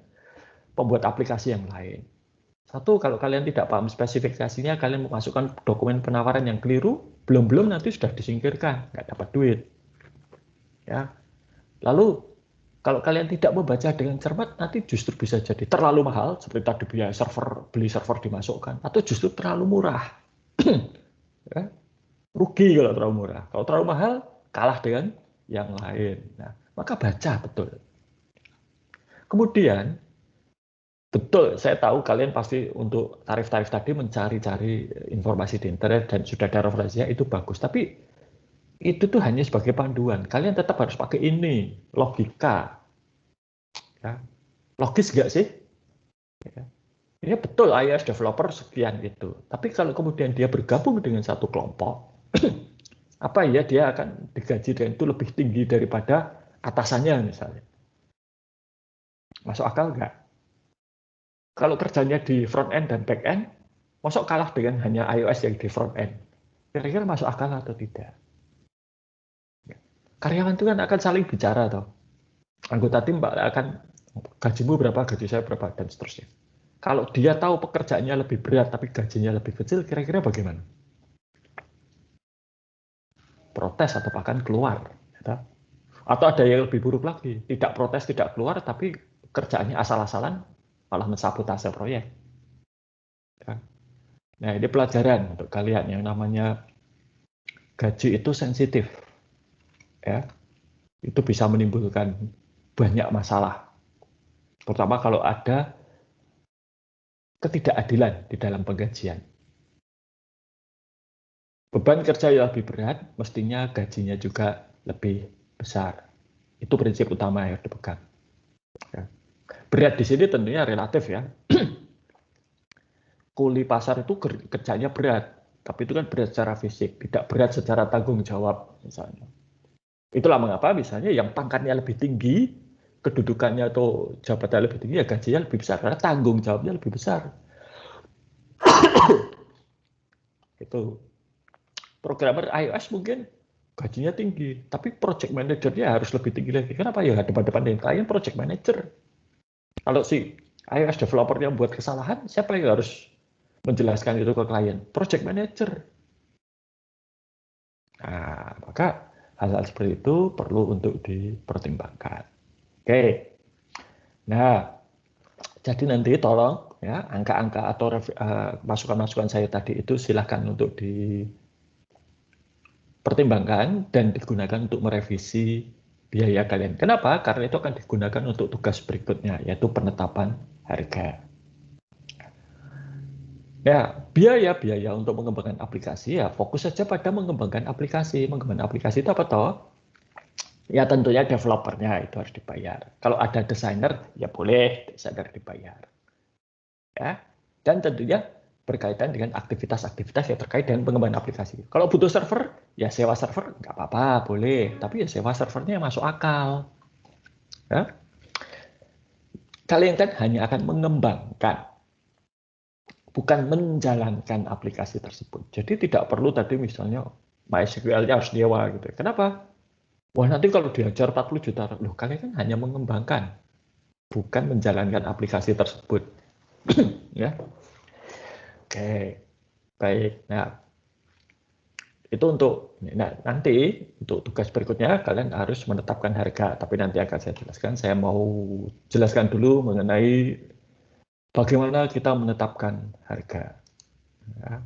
pembuat aplikasi yang lain. Satu, kalau kalian tidak paham spesifikasinya, kalian memasukkan dokumen penawaran yang keliru, belum nanti sudah disingkirkan, nggak dapat duit. Ya. Lalu, kalau kalian tidak membaca dengan cermat, nanti justru bisa jadi terlalu mahal, seperti tadi biaya server, beli server dimasukkan, atau justru terlalu murah. Ya. Rugi kalau terlalu murah. Kalau terlalu mahal, kalah dengan yang lain. Nah, maka baca betul. Kemudian, betul, saya tahu kalian pasti untuk tarif-tarif tadi mencari-cari informasi di internet dan sudah ada referensinya, itu bagus. Tapi itu tuh hanya sebagai panduan. Kalian tetap harus pakai ini, logika. Ya. Logis nggak sih? Ya. Ini betul iOS developer sekian itu. Tapi kalau kemudian dia bergabung dengan satu kelompok, apa ya dia akan digaji dengan itu lebih tinggi daripada atasannya misalnya. Masuk akal nggak? Kalau kerjanya di front end dan back end, masuk kalah dengan hanya iOS yang di front end. Kira-kira masuk akal atau tidak? Karyawan itu kan akan saling bicara toh. Anggota tim akan gajimu berapa, gaji saya berapa, dan seterusnya. Kalau dia tahu pekerjaannya lebih berat tapi gajinya lebih kecil, kira-kira bagaimana? Protes atau bahkan keluar. Atau ada yang lebih buruk lagi, tidak protes, tidak keluar, tapi kerjaannya asal-asalan, malah mensabotase proyek. Nah, ini pelajaran untuk kalian yang namanya gaji itu sensitif. Ya. Itu bisa menimbulkan banyak masalah. Terutama kalau ada ketidakadilan di dalam penggajian. Beban kerja yang lebih berat, mestinya gajinya juga lebih besar. Itu prinsip utama yang dipegang. Ya. Berat di sini tentunya relatif ya. Kuli pasar itu kerjanya berat, tapi itu kan berat secara fisik, tidak berat secara tanggung jawab misalnya. Itulah mengapa misalnya yang pangkatnya lebih tinggi, kedudukannya atau jabatan lebih tinggi, ya gajinya lebih besar karena tanggung jawabnya lebih besar. Itu programmer iOS mungkin gajinya tinggi, tapi project manajernya harus lebih tinggi lagi. Kenapa ya? Depan-depan dengan klien project manager. Kalau si iOS developer yang buat kesalahan, siapa yang harus menjelaskan itu ke klien? Project manager. Nah, maka hal-hal seperti itu perlu untuk dipertimbangkan. Oke. Nah, jadi nanti tolong ya angka-angka atau masukan-masukan saya tadi itu silakan untuk dipertimbangkan dan digunakan untuk merevisi biaya kalian. Kenapa? Karena itu akan digunakan untuk tugas berikutnya, yaitu penetapan harga. Ya, biaya untuk mengembangkan aplikasi ya fokus saja pada mengembangkan aplikasi. Mengembangkan aplikasi itu apa toh? Ya tentunya developernya itu harus dibayar. Kalau ada desainer ya boleh desainer dibayar. Ya, dan tentunya berkaitan dengan aktivitas-aktivitas yang terkait dengan pengembangan aplikasi. Kalau butuh server, ya sewa server nggak apa-apa, boleh. Tapi ya sewa servernya yang masuk akal. Ya. Kalian kan hanya akan mengembangkan, bukan menjalankan aplikasi tersebut. Jadi tidak perlu tadi misalnya MySQL-nya harus nyewa gitu. Kenapa? Wah nanti kalau diajar 40 juta, loh kalian kan hanya mengembangkan, bukan menjalankan aplikasi tersebut. Ya. Oke, baik. Nah, itu untuk nanti untuk tugas berikutnya kalian harus menetapkan harga. Tapi nanti akan saya jelaskan. Saya mau jelaskan dulu mengenai bagaimana kita menetapkan harga. Ya.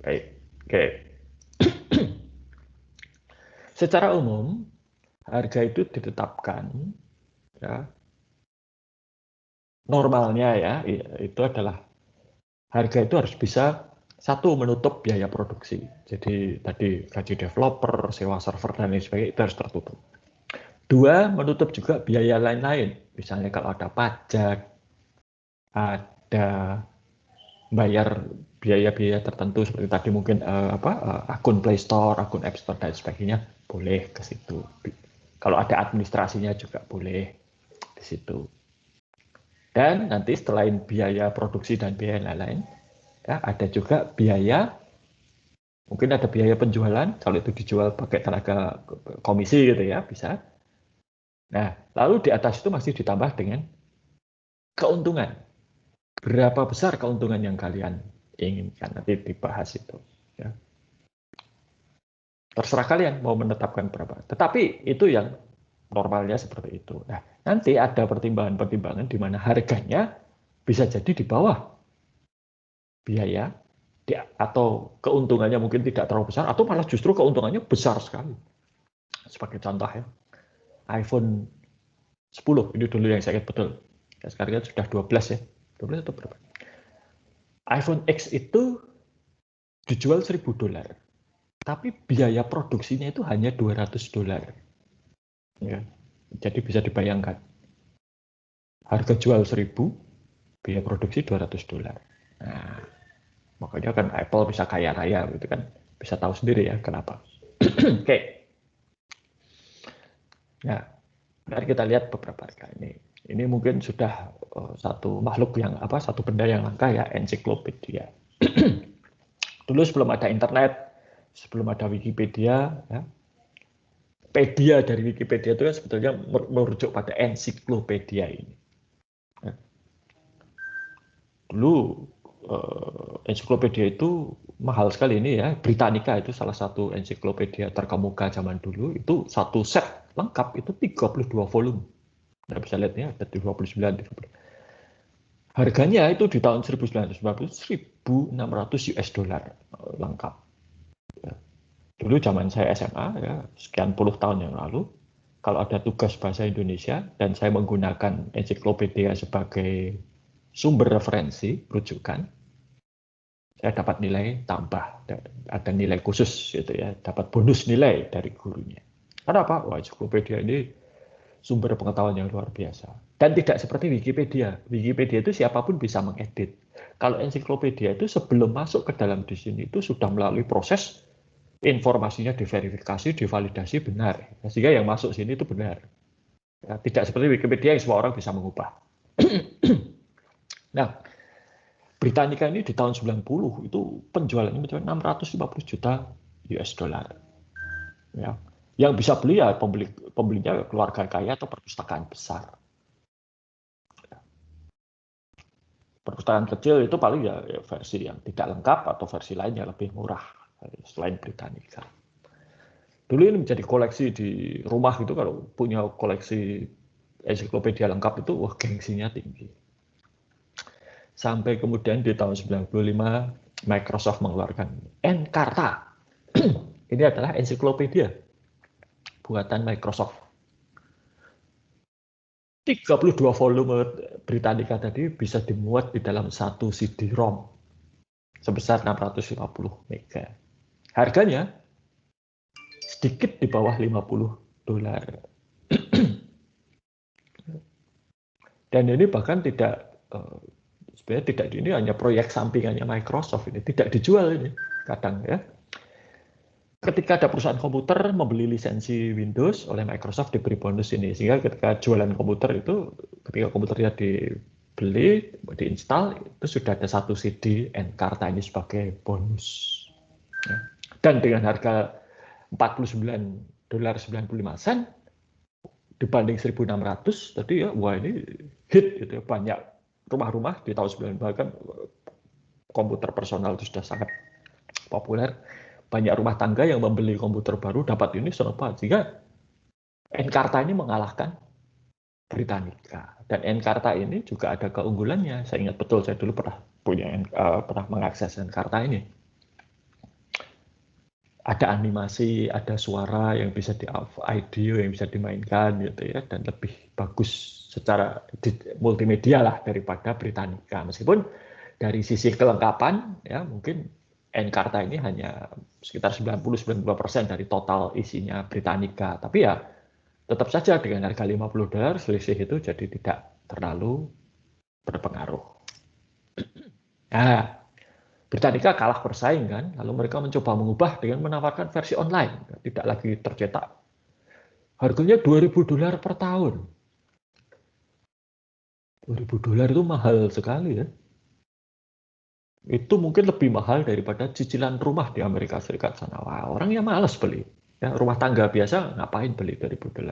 Baik, oke. Secara umum harga itu ditetapkan, ya, normalnya ya itu adalah harga itu harus bisa satu menutup biaya produksi. Jadi tadi gaji developer, sewa server dan lain sebagainya itu harus tertutup. Dua, menutup juga biaya lain-lain. Misalnya kalau ada pajak, ada bayar biaya-biaya tertentu seperti tadi mungkin akun Play Store, akun App Store dan sebagainya, boleh ke situ. Kalau ada administrasinya juga boleh di situ. Dan nanti selain biaya produksi dan biaya lain-lain, ya, ada juga biaya, mungkin ada biaya penjualan, kalau itu dijual pakai tenaga komisi gitu ya, bisa. Nah, lalu di atas itu masih ditambah dengan keuntungan. Berapa besar keuntungan yang kalian inginkan, nanti dibahas itu. Ya. Terserah kalian mau menetapkan berapa. Tetapi itu yang normalnya seperti itu. Nah, nanti ada pertimbangan-pertimbangan di mana harganya bisa jadi di bawah biaya atau keuntungannya mungkin tidak terlalu besar atau malah justru keuntungannya besar sekali. Sebagai contoh ya, iPhone 10 ini dulu yang saya ingat betul. Ya, sekarang sudah 12 ya. 12 atau berapa? iPhone X itu dijual $1.000. Tapi biaya produksinya itu hanya $200. Ya. Jadi bisa dibayangkan. Harga jual 1.000, biaya produksi $200. Nah, makanya kan Apple bisa kaya raya gitu kan. Bisa tahu sendiri ya kenapa. Oke. Nah, mari kita lihat beberapa harga ini. Ini mungkin sudah satu makhluk yang satu benda yang langka ya, ensiklopedia. Dulu sebelum ada internet, sebelum ada Wikipedia, ya, pedia dari Wikipedia itu kan sebetulnya merujuk pada ensiklopedia ini. Ya. Dulu ensiklopedia itu mahal sekali ini ya. Britannica itu salah satu ensiklopedia terkemuka zaman dulu. Itu satu set lengkap itu 32 volume. Anda bisa lihat ya, ada 29. Harganya itu di tahun 1990 $1.600 lengkap. Ya. Dulu zaman saya SMA ya, sekian puluh tahun yang lalu, kalau ada tugas bahasa Indonesia dan saya menggunakan ensiklopedia sebagai sumber referensi, rujukan, saya dapat nilai tambah, ada nilai khusus gitu ya, dapat bonus nilai dari gurunya. Kenapa? Wah, ensiklopedia ini sumber pengetahuan yang luar biasa. Dan tidak seperti Wikipedia. Wikipedia itu siapapun bisa mengedit. Kalau ensiklopedia itu sebelum masuk ke dalam di sini itu sudah melalui proses informasinya diverifikasi, divalidasi benar. Sehingga yang masuk sini itu benar. Ya, tidak seperti Wikipedia yang semua orang bisa mengubah. Nah, Britannica ini di tahun 90 itu penjualannya mencapai $650 juta. Ya. Yang bisa beli ya pembelinya keluarga kaya atau perpustakaan besar. Perpustakaan kecil itu paling ya versi yang tidak lengkap atau versi lain yang lebih murah selain Britannica. Dulu ini menjadi koleksi di rumah itu, kalau punya koleksi ensiklopedia lengkap itu wah gengsinya tinggi. Sampai kemudian di tahun 95 Microsoft mengeluarkan Encarta. Ini adalah ensiklopedia buatan Microsoft. 32 volume Britannica tadi bisa dimuat di dalam satu CD-ROM sebesar 650 mega. Harganya sedikit di bawah $50. Dan ini bahkan tidak sebenarnya tidak, ini hanya proyek sampingannya Microsoft, ini tidak dijual ini kadang ya. Ketika ada perusahaan komputer membeli lisensi Windows oleh Microsoft diberi bonus ini, sehingga ketika jualan komputer itu, ketika komputernya dibeli, diinstal, itu sudah ada satu CD Encarta ini sebagai bonus. Ya. Dan dengan harga $49.95 dibanding 1.600 tadi ya, wah ini hit gitu ya, banyak rumah-rumah di tahun 90 bahkan komputer personal itu sudah sangat populer. Banyak rumah tangga yang membeli komputer baru dapat ini serupa, sehingga Encarta ini mengalahkan Britannica. Dan Encarta ini juga ada keunggulannya. Saya ingat betul, saya dulu pernah mengakses Encarta ini. Ada animasi, ada suara yang bisa audio yang bisa dimainkan gitu ya, dan lebih bagus secara multimedia lah daripada Britannica. Meskipun dari sisi kelengkapan ya mungkin Encarta ini hanya sekitar 90-92% dari total isinya Britannica. Tapi ya Tetap saja dengan harga $50 selisih itu jadi tidak terlalu berpengaruh. Nah, Britannica kalah bersaing kan, lalu mereka mencoba mengubah dengan menawarkan versi online, tidak lagi tercetak. Harganya $2.000 per tahun. $2.000 itu mahal sekali ya. Itu mungkin lebih mahal daripada cicilan rumah di Amerika Serikat sana. Wah, orangnya malas beli. Ya, rumah tangga biasa ngapain beli $2.000?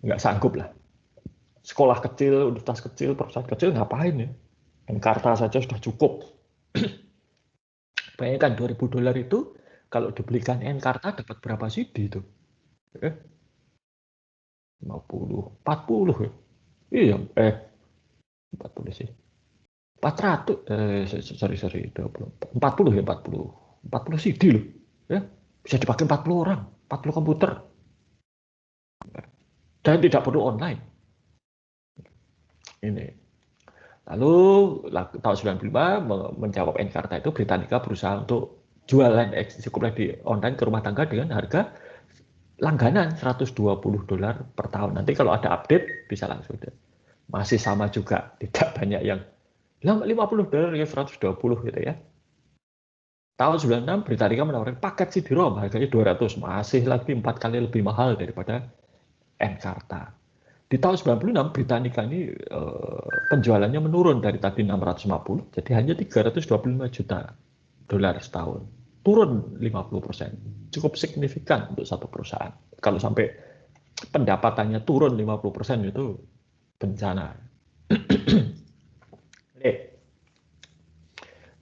Nggak sanggup lah. Sekolah kecil, universitas kecil, perusahaan kecil ngapain ya? Encarta saja sudah cukup. Bayangkan $2.000 itu kalau dibelikan Encarta dapat berapa CD itu? 50, 40 ya? Iya, 40 sih. 400, sorry, 20, 40 ya, 40 CD loh. Ya, bisa dipakai 40 orang, 40 komputer. Dan tidak perlu online. Ini. Lalu tahun 95 menjawab Encarta itu Britannica berusaha untuk jualan ensiklopedia di online ke rumah tangga dengan harga langganan $120 per tahun. Nanti kalau ada update bisa langsung. Masih sama juga, tidak banyak yang $50 ya 120 gitu ya. Tahun 96 Britannica menawarkan paket CD-ROM harganya $200, masih lagi 4 kali lebih mahal daripada Encarta. Di tahun 96 Britannica ini penjualannya menurun dari tadi 650 jadi hanya $325 juta setahun. Turun 50%. Cukup signifikan untuk satu perusahaan. Kalau sampai pendapatannya turun 50% itu bencana.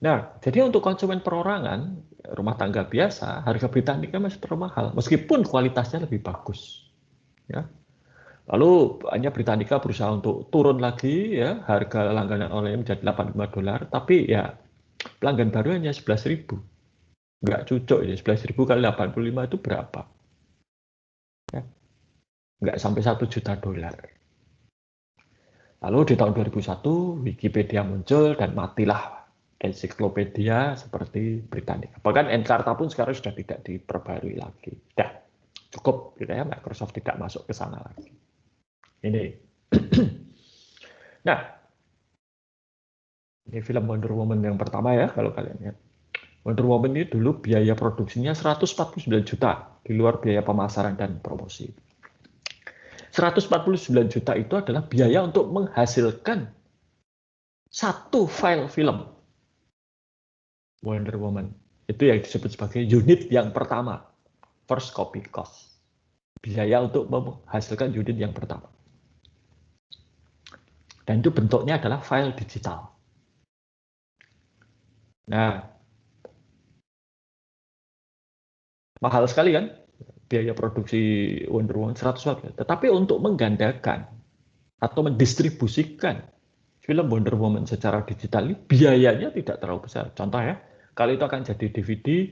Nah, jadi untuk konsumen perorangan, rumah tangga biasa, harga Britannica masih terlalu mahal, meskipun kualitasnya lebih bagus. Ya. Lalu hanya Britannica berusaha untuk turun lagi, ya harga langganan online menjadi $85, tapi ya pelanggan baru hanya 11.000. Nggak cocok ya, 11.000 kali 85 itu berapa? Ya. Nggak sampai $1 juta. Lalu di tahun 2001 Wikipedia muncul dan matilah ensiklopedia seperti Britannica. Bahkan Encarta pun sekarang sudah tidak diperbarui lagi. Dah cukup, gitu ya, Microsoft tidak masuk ke sana lagi. Ini. Nah, ini film Wonder Woman yang pertama ya, kalau kalian lihat. Wonder Woman ini dulu biaya produksinya 149 juta, di luar biaya pemasaran dan promosi. 149 juta itu adalah biaya untuk menghasilkan satu file film Wonder Woman. Itu yang disebut sebagai unit yang pertama, first copy cost. Biaya untuk menghasilkan unit yang pertama. Dan itu bentuknya adalah file digital. Nah, mahal sekali kan biaya produksi Wonder Woman 100 juta. Tetapi untuk menggandakan atau mendistribusikan film Wonder Woman secara digital ini biayanya tidak terlalu besar. Contoh ya, kalau itu akan jadi DVD,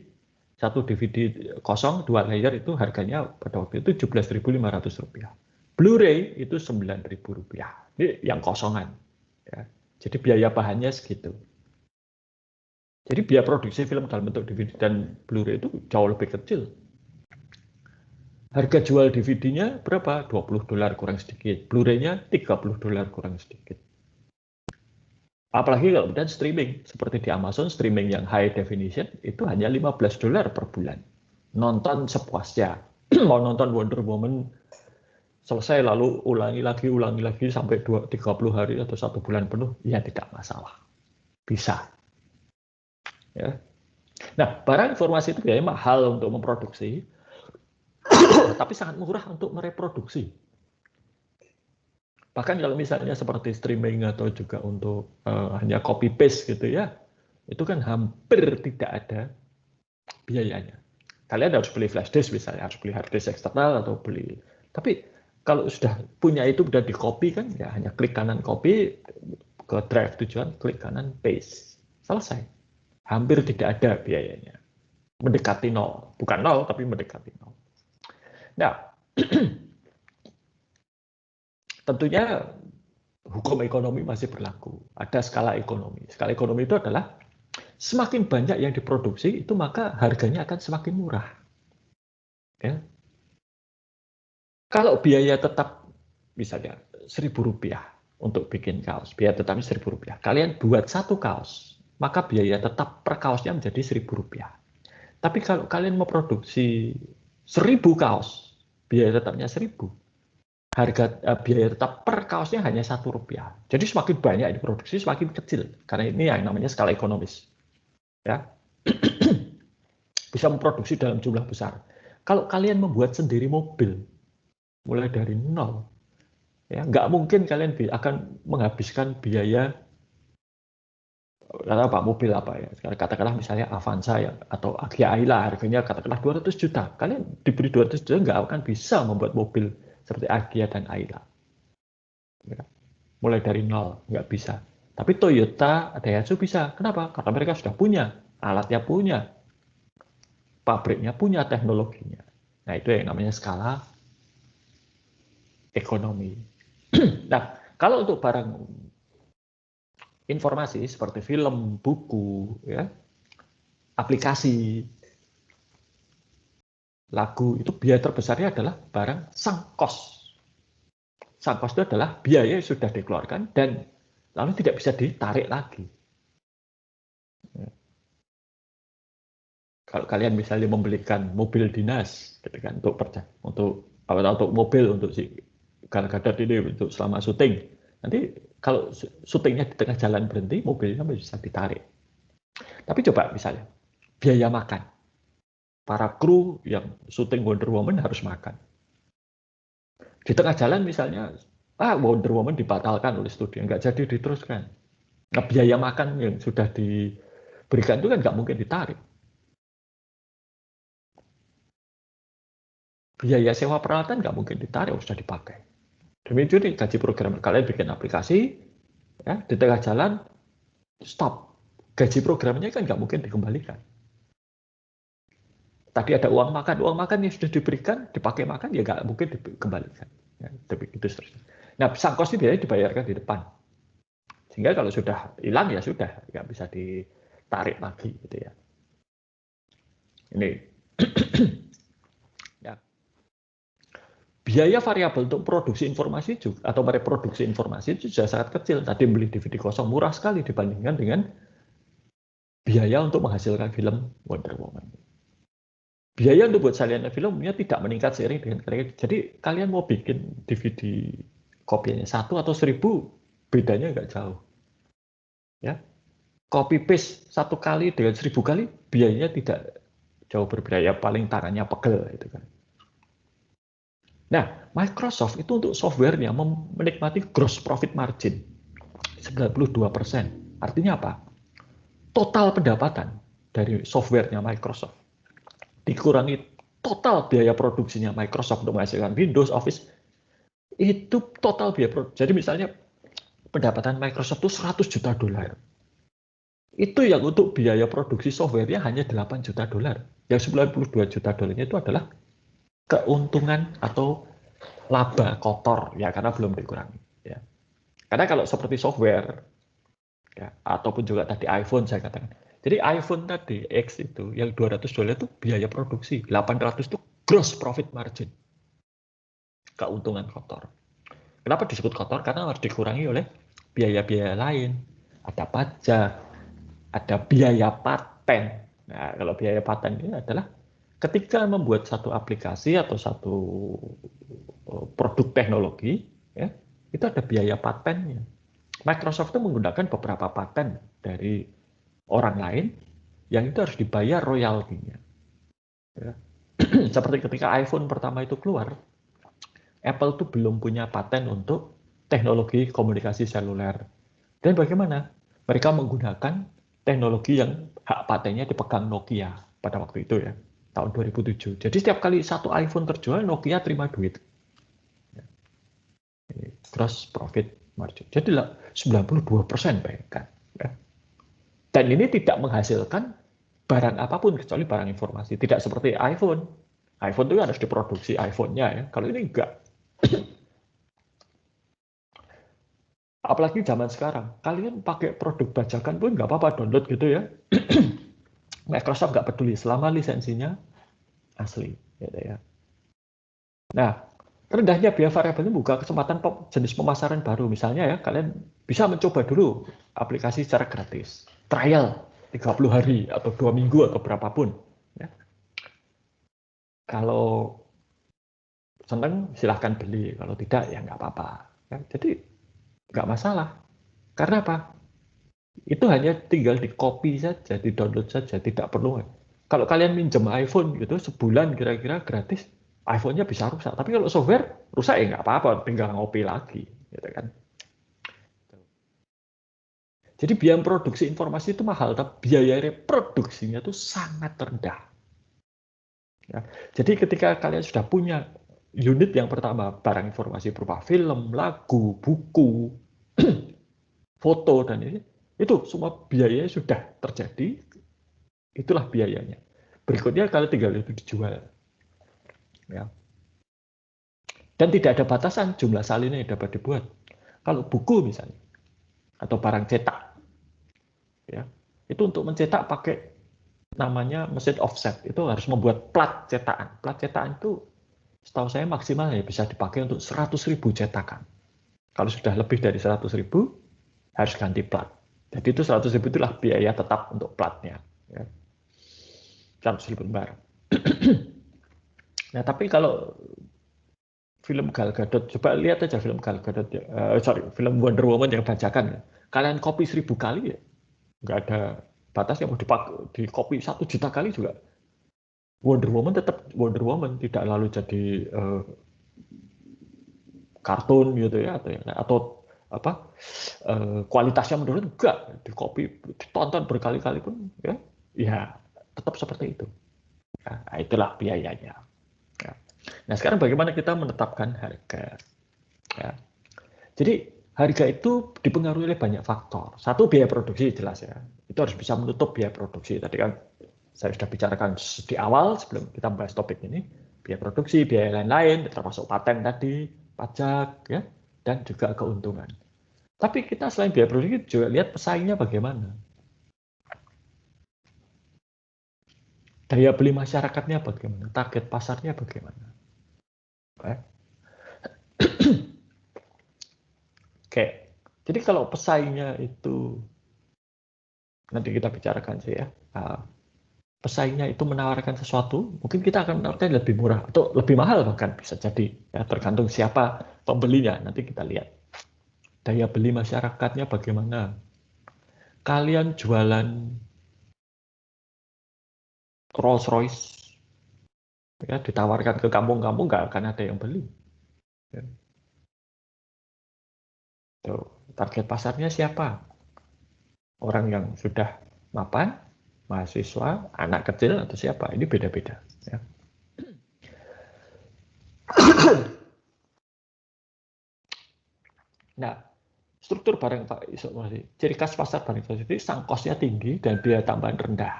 satu DVD kosong, 2 layer itu harganya pada waktu itu Rp17.500. Blu-ray itu Rp9.000. Ini yang kosongan. Ya. Jadi biaya bahannya segitu. Jadi biaya produksi film dalam bentuk DVD dan Blu-ray itu jauh lebih kecil. Harga jual DVD-nya berapa? $20 kurang sedikit. Blu-ray-nya $30 kurang sedikit. Apalagi kalau kemudian streaming. Seperti di Amazon, streaming yang high definition itu hanya $15 per bulan. Nonton sepuasnya. Mau nonton Wonder Woman selesai lalu ulangi lagi sampai 30 hari atau 1 bulan penuh, ya tidak masalah. Bisa. Ya. Nah, barang informasi itu biaya mahal untuk memproduksi, tapi sangat murah untuk mereproduksi. Bahkan kalau misalnya seperti streaming atau juga untuk hanya copy paste gitu ya, itu kan hampir tidak ada biayanya. Kalian harus beli flash disk misalnya, harus beli hard disk eksternal atau beli. Tapi kalau sudah punya itu sudah di copy kan, ya hanya klik kanan copy ke drive tujuan, klik kanan paste, selesai. Hampir tidak ada biayanya, mendekati nol, bukan nol tapi mendekati nol. Nah, tentunya hukum ekonomi masih berlaku. Ada skala ekonomi. Skala ekonomi itu adalah semakin banyak yang diproduksi itu maka harganya akan semakin murah. Ya. Kalau biaya tetap misalnya Rp1.000 untuk bikin kaos, biaya tetapnya Rp1.000. Kalian buat satu kaos, maka biaya tetap per kaosnya menjadi Rp1.000. Tapi kalau kalian memproduksi 1.000 kaos, biaya tetapnya 1.000. Harga biaya tetap per kaosnya hanya Rp1. Jadi semakin banyak diproduksi, semakin kecil. Karena ini yang namanya skala ekonomis. Ya. Bisa memproduksi dalam jumlah besar. Kalau kalian membuat sendiri mobil, mulai dari nol, ya nggak mungkin kalian akan menghabiskan biaya kata apa mobil apa ya, katakanlah misalnya Avanza ya, atau Agya Ayla harganya katakanlah 200 juta, kalian diberi 200 juta nggak akan bisa membuat mobil seperti Agya dan Ayla, ya. Mulai dari nol nggak bisa. Tapi Toyota, Daihatsu bisa. Kenapa? Karena mereka sudah punya alatnya, punya pabriknya, punya teknologinya. Nah itu yang namanya skala ekonomi. Nah, kalau untuk barang informasi seperti film, buku, ya, aplikasi, lagu, itu biaya terbesarnya adalah barang sunk cost. Sunk cost itu adalah biaya yang sudah dikeluarkan dan lalu tidak bisa ditarik lagi. Ya. Kalau kalian misalnya membelikan mobil dinas, gitu kan, untuk mobil untuk si Gal Gadot ini untuk selama syuting. Nanti kalau syutingnya di tengah jalan berhenti, mobilnya bisa ditarik. Tapi coba misalnya, biaya makan. Para kru yang syuting Wonder Woman harus makan. Di tengah jalan misalnya, Wonder Woman dibatalkan oleh studio, nggak jadi diteruskan. Nah, biaya makan yang sudah diberikan itu kan nggak mungkin ditarik. Biaya sewa peralatan nggak mungkin ditarik, sudah dipakai. Demikian gaji programmer, kalian bikin aplikasi, ya, di tengah jalan, stop. Gaji programnya kan nggak mungkin dikembalikan. Tadi ada uang makan yang sudah diberikan, dipakai makan, ya nggak mungkin dikembalikan. Ya, itu seterusnya. Nah, sunk cost biasanya dibayarkan di depan. Sehingga kalau sudah hilang, ya sudah, nggak bisa ditarik lagi. Gitu ya. Ini. Ya. Biaya variabel untuk produksi informasi juga, atau mereproduksi informasi itu sudah sangat kecil. Tadi beli DVD kosong murah sekali dibandingkan dengan biaya untuk menghasilkan film Wonder Woman. Biaya untuk buat salinan filmnya tidak meningkat seiring dengan karya. Jadi kalian mau bikin DVD kopiannya 1 atau 1000, bedanya nggak jauh. Ya, copy paste 1 kali dengan 1000 kali, biayanya tidak jauh berbeda. Ya, paling tangannya pegel itu kan. Nah, Microsoft itu untuk softwarenya menikmati gross profit margin 92%. Artinya apa? Total pendapatan dari softwarenya Microsoft dikurangi total biaya produksinya Microsoft untuk menghasilkan Windows, Office, itu total biaya produksi. Jadi misalnya pendapatan Microsoft itu $100 juta. Itu yang untuk biaya produksi softwarenya hanya $8 juta. Yang $92 juta itu adalah keuntungan atau laba kotor, ya, karena belum dikurangi. Ya. Karena kalau seperti software, ya, ataupun juga tadi iPhone saya katakan. Jadi iPhone tadi X itu yang $200 itu biaya produksi, 800 itu gross profit margin, keuntungan kotor. Kenapa disebut kotor? Karena harus dikurangi oleh biaya-biaya lain. Ada pajak, ada biaya paten. Nah, kalau biaya paten ini adalah ketika membuat satu aplikasi atau satu produk teknologi, ya, itu ada biaya patennya. Microsoft itu menggunakan beberapa paten dari orang lain yang itu harus dibayar royaltinya. Ya. Seperti ketika iPhone pertama itu keluar, Apple itu belum punya paten untuk teknologi komunikasi seluler. Dan bagaimana? Mereka menggunakan teknologi yang hak patennya dipegang Nokia pada waktu itu ya. Tahun 2007. Jadi setiap kali satu iPhone terjual, Nokia terima duit. Gross profit margin. Jadi 92%, bayangkan. Ya. Dan ini tidak menghasilkan barang apapun kecuali barang informasi. Tidak seperti iPhone. iPhone itu harus diproduksi iPhone-nya ya. Kalau ini enggak. Apalagi zaman sekarang. Kalian pakai produk bajakan pun nggak apa-apa download gitu ya. Microsoft nggak peduli selama lisensinya asli, gitu ya. Nah, rendahnya biaya variabel ini membuka kesempatan jenis pemasaran baru. Misalnya ya, kalian bisa mencoba dulu aplikasi secara gratis. Trial 30 hari atau 2 minggu atau berapapun. Ya. Kalau senang silahkan beli, kalau tidak ya nggak apa-apa. Ya, jadi nggak masalah. Karena apa? Itu hanya tinggal di copy saja, di download saja, tidak perlu. Kalau kalian minjem iPhone gitu sebulan kira-kira gratis, iPhone-nya bisa rusak. Tapi kalau software rusak ya nggak apa-apa, tinggal ngopi lagi, gitu kan. Jadi biaya produksi informasi itu mahal, tapi biaya reproduksinya itu sangat rendah. Ya. Jadi ketika kalian sudah punya unit yang pertama, barang informasi berupa film, lagu, buku, foto, dan ini, itu semua biayanya sudah terjadi, itulah biayanya. Berikutnya kalau tinggal itu dijual. Ya. Dan tidak ada batasan jumlah salin yang dapat dibuat. Kalau buku misalnya, atau barang cetak, ya, itu untuk mencetak pakai namanya mesin offset, itu harus membuat plat cetakan. Plat cetakan itu setahu saya maksimal ya bisa dipakai untuk 100.000 cetakan. Kalau sudah lebih dari 100.000 harus ganti plat. Jadi itu 100.000 itulah biaya tetap untuk platnya. Ya. 100.000 lembar. Nah tapi kalau film Gal Gadot, coba lihat aja film Gal Gadot, film Wonder Woman yang bajakan. Kalian copy 1.000 kali ya, nggak ada batas yang mau dipakai, di copy 1 juta kali juga. Wonder Woman tetap Wonder Woman, tidak lalu jadi kartun gitu ya, atau apa kualitasnya menurun, enggak, di copy, ditonton berkali-kali pun ya tetap seperti itu. Nah, itulah biayanya. Ya. Nah sekarang bagaimana kita menetapkan harga? Ya. Jadi harga itu dipengaruhi oleh banyak faktor. Satu, biaya produksi jelas ya, itu harus bisa menutup biaya produksi. Tadi kan saya sudah bicarakan di awal sebelum kita membahas topik ini, biaya produksi, biaya lain-lain, termasuk paten tadi, pajak, ya, dan juga keuntungan. Tapi kita selain biaya produksi juga lihat pesaingnya bagaimana. Daya beli masyarakatnya bagaimana, target pasarnya bagaimana. Oke, jadi kalau pesaingnya itu, nanti kita bicarakan sih ya, pesaingnya itu menawarkan sesuatu, mungkin kita akan menawarkan lebih murah atau lebih mahal bahkan bisa jadi, ya, tergantung siapa pembelinya. Nanti kita lihat daya beli masyarakatnya bagaimana. Kalian jualan Rolls Royce, ya, ditawarkan ke kampung-kampung nggak akan ada yang beli. Ya. Tuh, target pasarnya siapa? Orang yang sudah mapan, mahasiswa, anak kecil, atau siapa? Ini beda-beda. Ya. Nah, struktur barang informasi, ciri khas pasar barang informasi itu sang kosnya tinggi dan biaya tambahan rendah.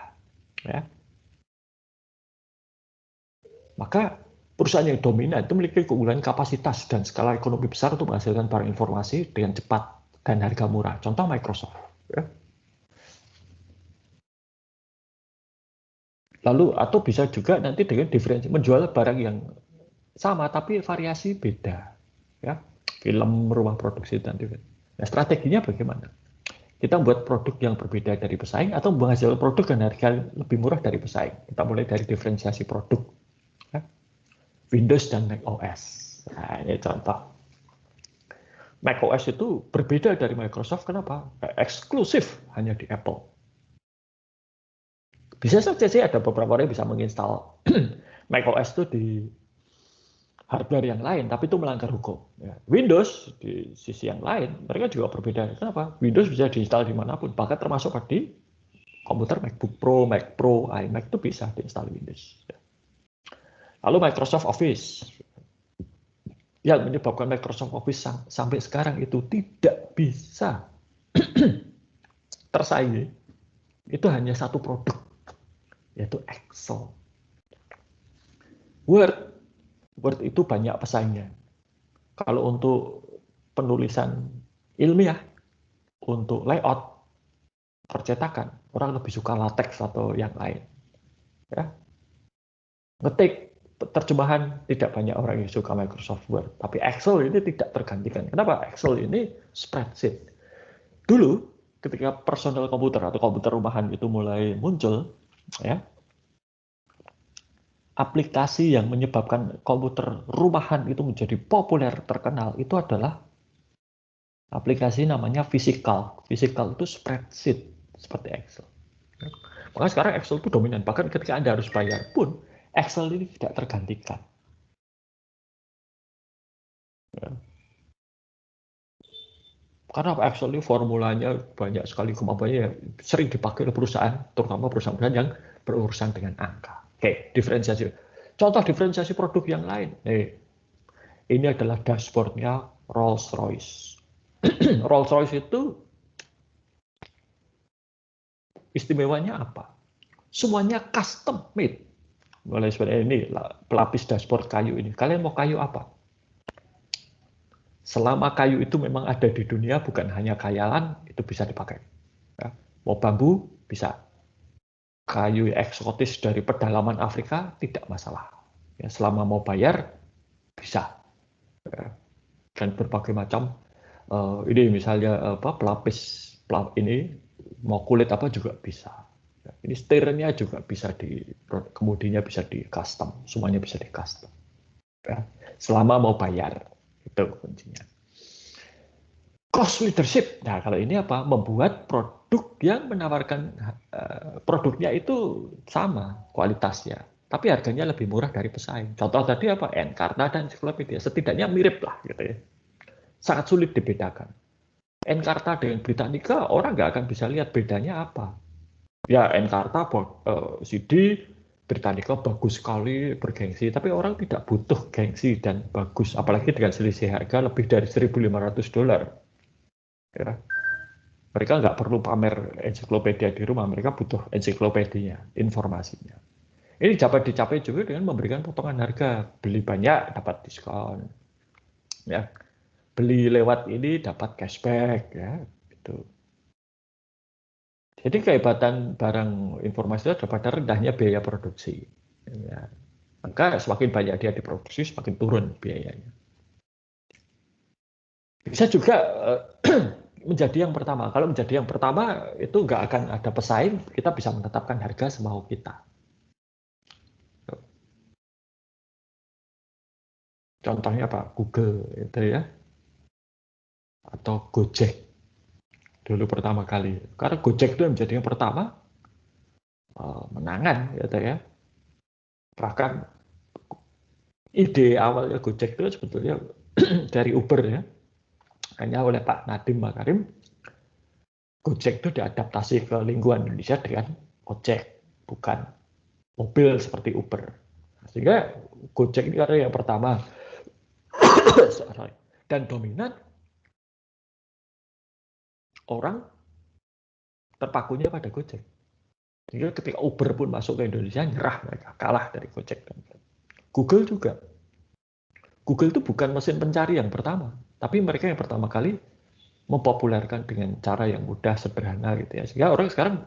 Ya. Maka perusahaan yang dominan itu memiliki keunggulan kapasitas dan skala ekonomi besar untuk menghasilkan barang informasi dengan cepat dan harga murah. Contoh Microsoft. Ya. Lalu atau bisa juga nanti dengan diferensi menjual barang yang sama tapi variasi beda, ya, film, rumah produksi dan TV. Nah, strateginya bagaimana? Kita membuat produk yang berbeda dari pesaing atau menghasilkan produk dengan harga lebih murah dari pesaing. Kita mulai dari diferensiasi produk, ya. Windows dan Mac OS. Nah, ini contoh. Mac OS itu berbeda dari Microsoft. Kenapa? Eksklusif hanya di Apple. Bisa saja sih ada beberapa orang yang bisa menginstal Mac OS itu di hardware yang lain, tapi itu melanggar hukum. Ya. Windows di sisi yang lain, mereka juga berbeda. Kenapa? Windows bisa diinstal dimanapun, bahkan termasuk di komputer MacBook Pro, Mac Pro, iMac itu bisa diinstal Windows. Ya. Lalu Microsoft Office, yang menyebabkan Microsoft Office sampai sekarang itu tidak bisa tersaingi, itu hanya satu produk, yaitu Excel. Word itu banyak pesaingnya. Kalau untuk penulisan ilmiah, untuk layout, percetakan, orang lebih suka latex atau yang lain. Ya. Ngetik terjemahan tidak banyak orang yang suka Microsoft Word, tapi Excel ini tidak tergantikan. Kenapa? Excel ini spreadsheet. Dulu ketika personal komputer atau komputer rumahan itu mulai muncul, ya, aplikasi yang menyebabkan komputer rumahan itu menjadi populer terkenal itu adalah aplikasi namanya Physical. Physical itu spreadsheet seperti Excel. Maka sekarang Excel itu dominan. Bahkan ketika Anda harus bayar pun Excel ini tidak tergantikan. Ya. Karena Excel ini formulanya banyak sekali kemampuannya, ya, sering dipakai oleh perusahaan, terutama perusahaan-perusahaan yang berurusan dengan angka. Oke, diferensiasi. Contoh diferensiasi produk yang lain. Ini adalah dashboardnya Rolls-Royce. Rolls-Royce itu istimewanya apa? Semuanya custom made. Mulai seperti ini, pelapis dashboard kayu ini. Kalian mau kayu apa? Selama kayu itu memang ada di dunia, bukan hanya khayalan, itu bisa dipakai. Ya. Mau bambu, bisa. Kayu eksotis dari pedalaman Afrika, tidak masalah. Ya, selama mau bayar, bisa. Ya. Dan berbagai macam, ini misalnya pelapis ini, mau kulit apa juga bisa. Ya, ini setirnya juga bisa kemudiannya bisa di custom, semuanya bisa di custom. Ya. Selama mau bayar. Itu kuncinya. Cost leadership. Nah, kalau ini apa? Membuat produk yang menawarkan produknya itu sama kualitasnya, tapi harganya lebih murah dari pesaing. Contoh tadi apa? Encarta dan Encyclopedia. Setidaknya mirip lah, gitu ya. Sangat sulit dibedakan. Encarta dengan Britannica, orang nggak akan bisa lihat bedanya apa. Ya, Encarta CD, Britannica bagus sekali, bergengsi, tapi orang tidak butuh gengsi dan bagus, apalagi dengan selisih harga lebih dari $1.500. Ya. Mereka nggak perlu pamer ensiklopedia di rumah, mereka butuh ensiklopedianya, informasinya. Ini dapat dicapai juga dengan memberikan potongan harga, beli banyak dapat diskon, ya. Beli lewat ini dapat cashback, ya, gitu. Jadi kehebatan barang informasi itu adalah pada rendahnya biaya produksi. Ya. Maka semakin banyak dia diproduksi, semakin turun biayanya. Bisa juga menjadi yang pertama. Kalau menjadi yang pertama itu nggak akan ada pesaing, kita bisa menetapkan harga semau kita. Contohnya apa? Google itu ya, atau Gojek. Dulu pertama kali, karena Gojek itu menjadi yang pertama, menangan, gitu ya. Bahkan ide awalnya Gojek itu sebetulnya dari Uber ya, hanya oleh Pak Nadiem Makarim, Gojek itu diadaptasi ke lingkungan Indonesia dengan ojek, bukan mobil seperti Uber. Sehingga Gojek ini karena yang pertama dan dominan, orang terpakunya pada Gojek. Jadi ketika Uber pun masuk ke Indonesia, nyerah mereka, kalah dari Gojek. Google juga. Google itu bukan mesin pencari yang pertama, tapi mereka yang pertama kali mempopulerkan dengan cara yang mudah, sederhana gitu ya. Sehingga orang sekarang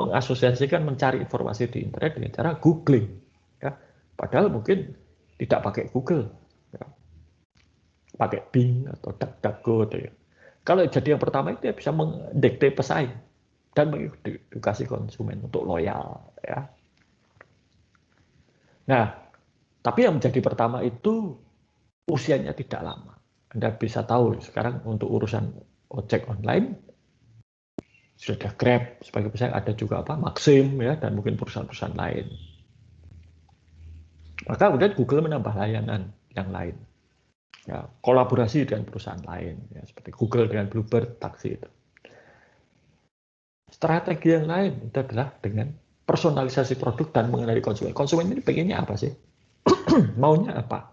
mengasosiasikan mencari informasi di internet dengan cara googling. Ya. Padahal mungkin tidak pakai Google, ya. Pakai Bing atau DuckDuckGo. Ya. Kalau jadi yang pertama itu ya bisa mendikte pesaing dan mengedukasi konsumen untuk loyal, ya. Nah, tapi yang menjadi pertama itu usianya tidak lama. Anda bisa tahu sekarang untuk urusan ojek online sudah ada Grab sebagai pesaing, ada juga apa Maxim ya, dan mungkin perusahaan-perusahaan lain. Maka kemudian Google menambah layanan yang lain. Ya, kolaborasi dengan perusahaan lain, ya, seperti Google dengan Bluebird taksi itu. Strategi yang lain itu adalah dengan personalisasi produk dan mengenali konsumen. Konsumen ini pengennya apa sih? Maunya apa?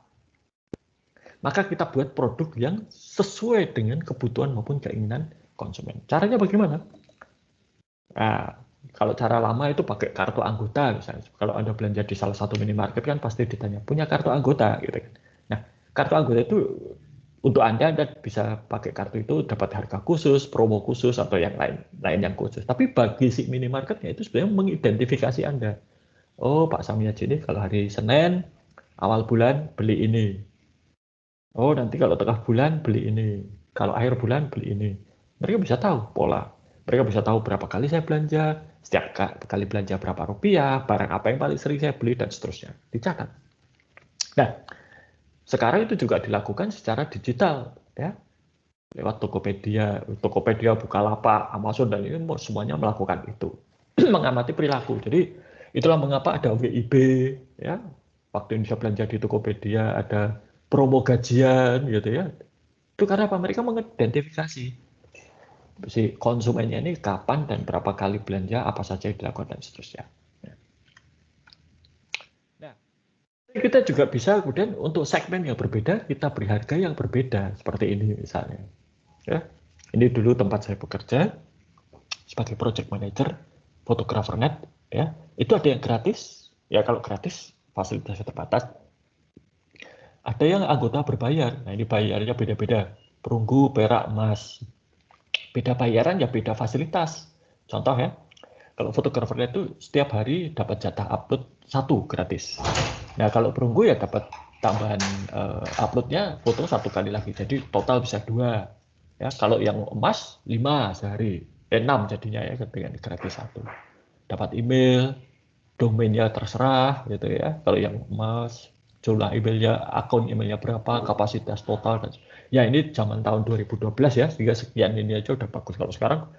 Maka kita buat produk yang sesuai dengan kebutuhan maupun keinginan konsumen. Caranya bagaimana? Nah, kalau cara lama itu pakai kartu anggota misalnya. Kalau Anda belanja di salah satu minimarket kan pasti ditanya, punya kartu anggota gitu kan. Nah, kartu anggota itu untuk Anda bisa pakai kartu itu dapat harga khusus, promo khusus atau yang lain yang khusus. Tapi bagi si minimarketnya itu sebenarnya mengidentifikasi Anda. Oh, Pak Samiaji ini kalau hari Senin Awal bulan beli ini. Oh, nanti kalau tengah bulan beli ini. Kalau akhir bulan beli ini. Mereka bisa tahu pola. Mereka bisa tahu berapa kali saya belanja, setiap kali belanja berapa rupiah, barang apa yang paling sering saya beli, dan seterusnya. Dicatat. Nah, sekarang itu juga dilakukan secara digital, ya. Lewat Tokopedia, Bukalapak, Amazon, dan ini semuanya melakukan itu. Mengamati perilaku. Jadi, itulah mengapa ada WIB, ya. Waktu Indonesia belanja di Tokopedia, ada promo gajian, gitu ya. Itu karena apa? Mereka mengidentifikasi si konsumennya ini kapan dan berapa kali belanja, apa saja yang dilakukan, dan seterusnya. Nah, kita juga bisa kemudian untuk segmen yang berbeda, kita beri harga yang berbeda, seperti ini misalnya. Ya, ini dulu tempat saya bekerja sebagai project manager, fotografer net, ya. Itu ada yang gratis, ya kalau gratis fasilitasnya terbatas. Ada yang anggota berbayar, nah ini bayarnya beda-beda, perunggu, perak, emas. Beda bayaran ya beda fasilitas. Contoh ya, kalau fotografer net itu setiap hari dapat jatah upload 1 gratis. Nah kalau perunggu ya dapat tambahan uploadnya foto 1 kali lagi, jadi total bisa 2. Ya, kalau yang emas 5 sehari, 6 jadinya ya dengan gratis 1. Dapat email, domainnya terserah gitu ya. Kalau yang emas, jumlah emailnya, akun emailnya berapa, kapasitas total, dan ya ini zaman tahun 2012 ya, sehingga sekian ini aja udah bagus. Kalau sekarang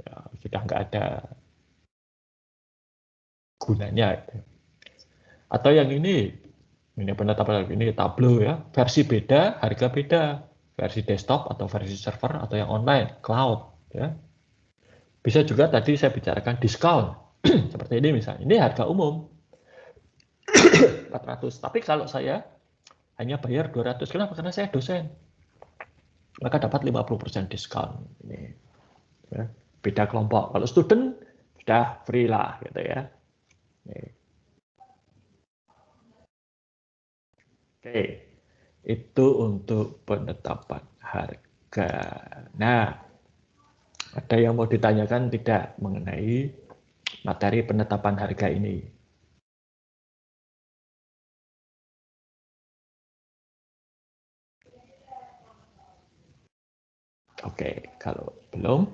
ya, sudah nggak ada gunanya. Gitu. Atau yang ini penetapan ini Tableau ya, versi beda, harga beda. Versi desktop atau versi server atau yang online, cloud. Ya. Bisa juga tadi saya bicarakan diskon. Seperti ini misalnya. Ini harga umum. 400. Tapi kalau saya hanya bayar 200. Kenapa? Karena saya dosen. Maka dapat 50% diskon. Ini. Ya. Beda kelompok. Kalau student, sudah free lah. Gitu ya. Ini. Oke. Itu untuk penetapan harga. Nah, ada yang mau ditanyakan tidak mengenai materi penetapan harga ini? Oke, kalau belum,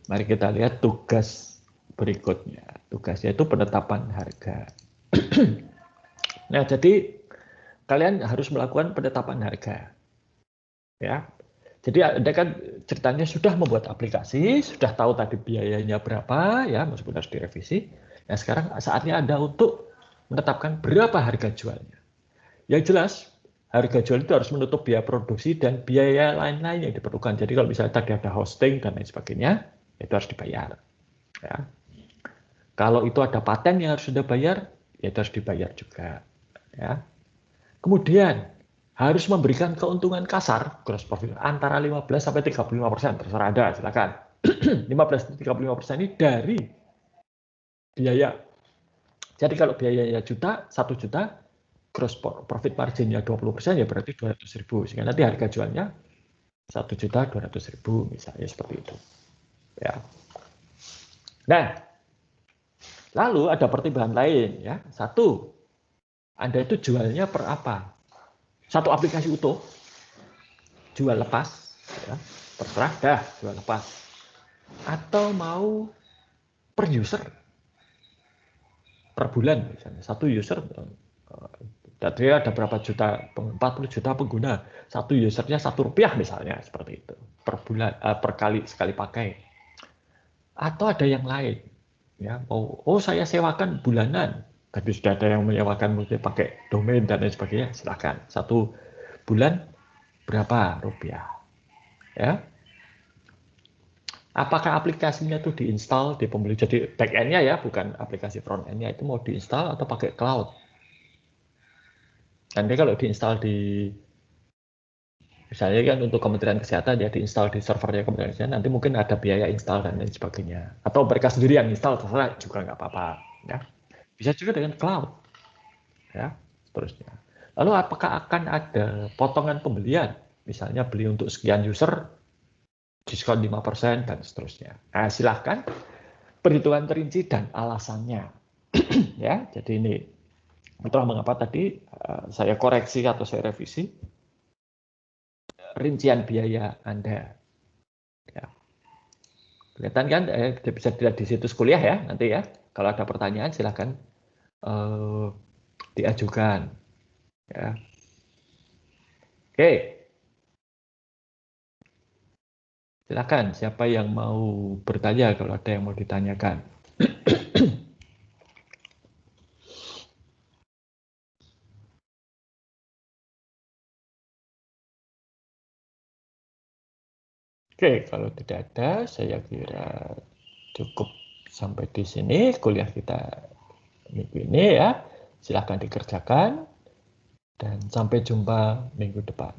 mari kita lihat tugas berikutnya. Tugasnya itu penetapan harga. Nah, jadi kalian harus melakukan penetapan harga. Ya. Jadi Anda kan ceritanya sudah membuat aplikasi, sudah tahu tadi biayanya berapa, ya meskipun harus direvisi. Nah, sekarang saatnya Anda untuk menetapkan berapa harga jualnya. Yang jelas, harga jual itu harus menutup biaya produksi dan biaya lain-lain yang diperlukan. Jadi kalau misalnya tadi ada hosting dan lain sebagainya, itu harus dibayar. Ya. Kalau itu ada paten yang harus Anda bayar, ya itu harus dibayar juga. Ya. Kemudian harus memberikan keuntungan kasar, gross profit, antara 15-35%, terserah Anda, silakan. 15-35% ini dari biaya. Jadi kalau biayanya 1 juta, gross profit marginnya 20%, ya berarti 200.000. Sehingga nanti harga jualnya 1.200.000 misalnya seperti itu. Ya. Nah, lalu ada pertimbangan lain ya. 1, Anda itu jualnya per apa? Satu aplikasi utuh, jual lepas, ya, terserah dah jual lepas. Atau mau per user, per bulan misalnya. Satu user, dia ada berapa juta, 40 juta pengguna. Satu usernya Rp1 misalnya, seperti itu. Per bulan, per kali, sekali pakai. Atau ada yang lain. Ya, oh saya sewakan bulanan. Tapi sudah ada yang menyewakan mungkin pakai domain dan lain sebagainya, silakan. 1 bulan berapa rupiah? Ya. Apakah aplikasinya itu diinstal di pembeli? Jadi back end-nya ya, bukan aplikasi front end-nya itu mau diinstal atau pakai cloud? Nanti kalau diinstal di, misalnya kan untuk Kementerian Kesehatan ya diinstal di servernya Kementerian Kesehatan, nanti mungkin ada biaya install dan lain sebagainya. Atau mereka sendiri yang install, terserah juga nggak apa-apa. Ya. Bisa juga dengan cloud, ya, seterusnya. Lalu apakah akan ada potongan pembelian? Misalnya beli untuk sekian user, diskon 5% dan seterusnya. Nah, silahkan perhitungan terinci dan alasannya. Ya, jadi ini Itulah mengapa tadi saya koreksi atau saya revisi rincian biaya Anda. Ya. Kelihatan kan, bisa dilihat di situs kuliah ya nanti ya. Kalau ada pertanyaan silahkan diajukan. Ya. Oke. Silakan, siapa yang mau bertanya kalau ada yang mau ditanyakan. Oke, kalau tidak ada, saya kira cukup sampai di sini kuliah kita minggu ini ya. Silahkan dikerjakan dan sampai jumpa minggu depan.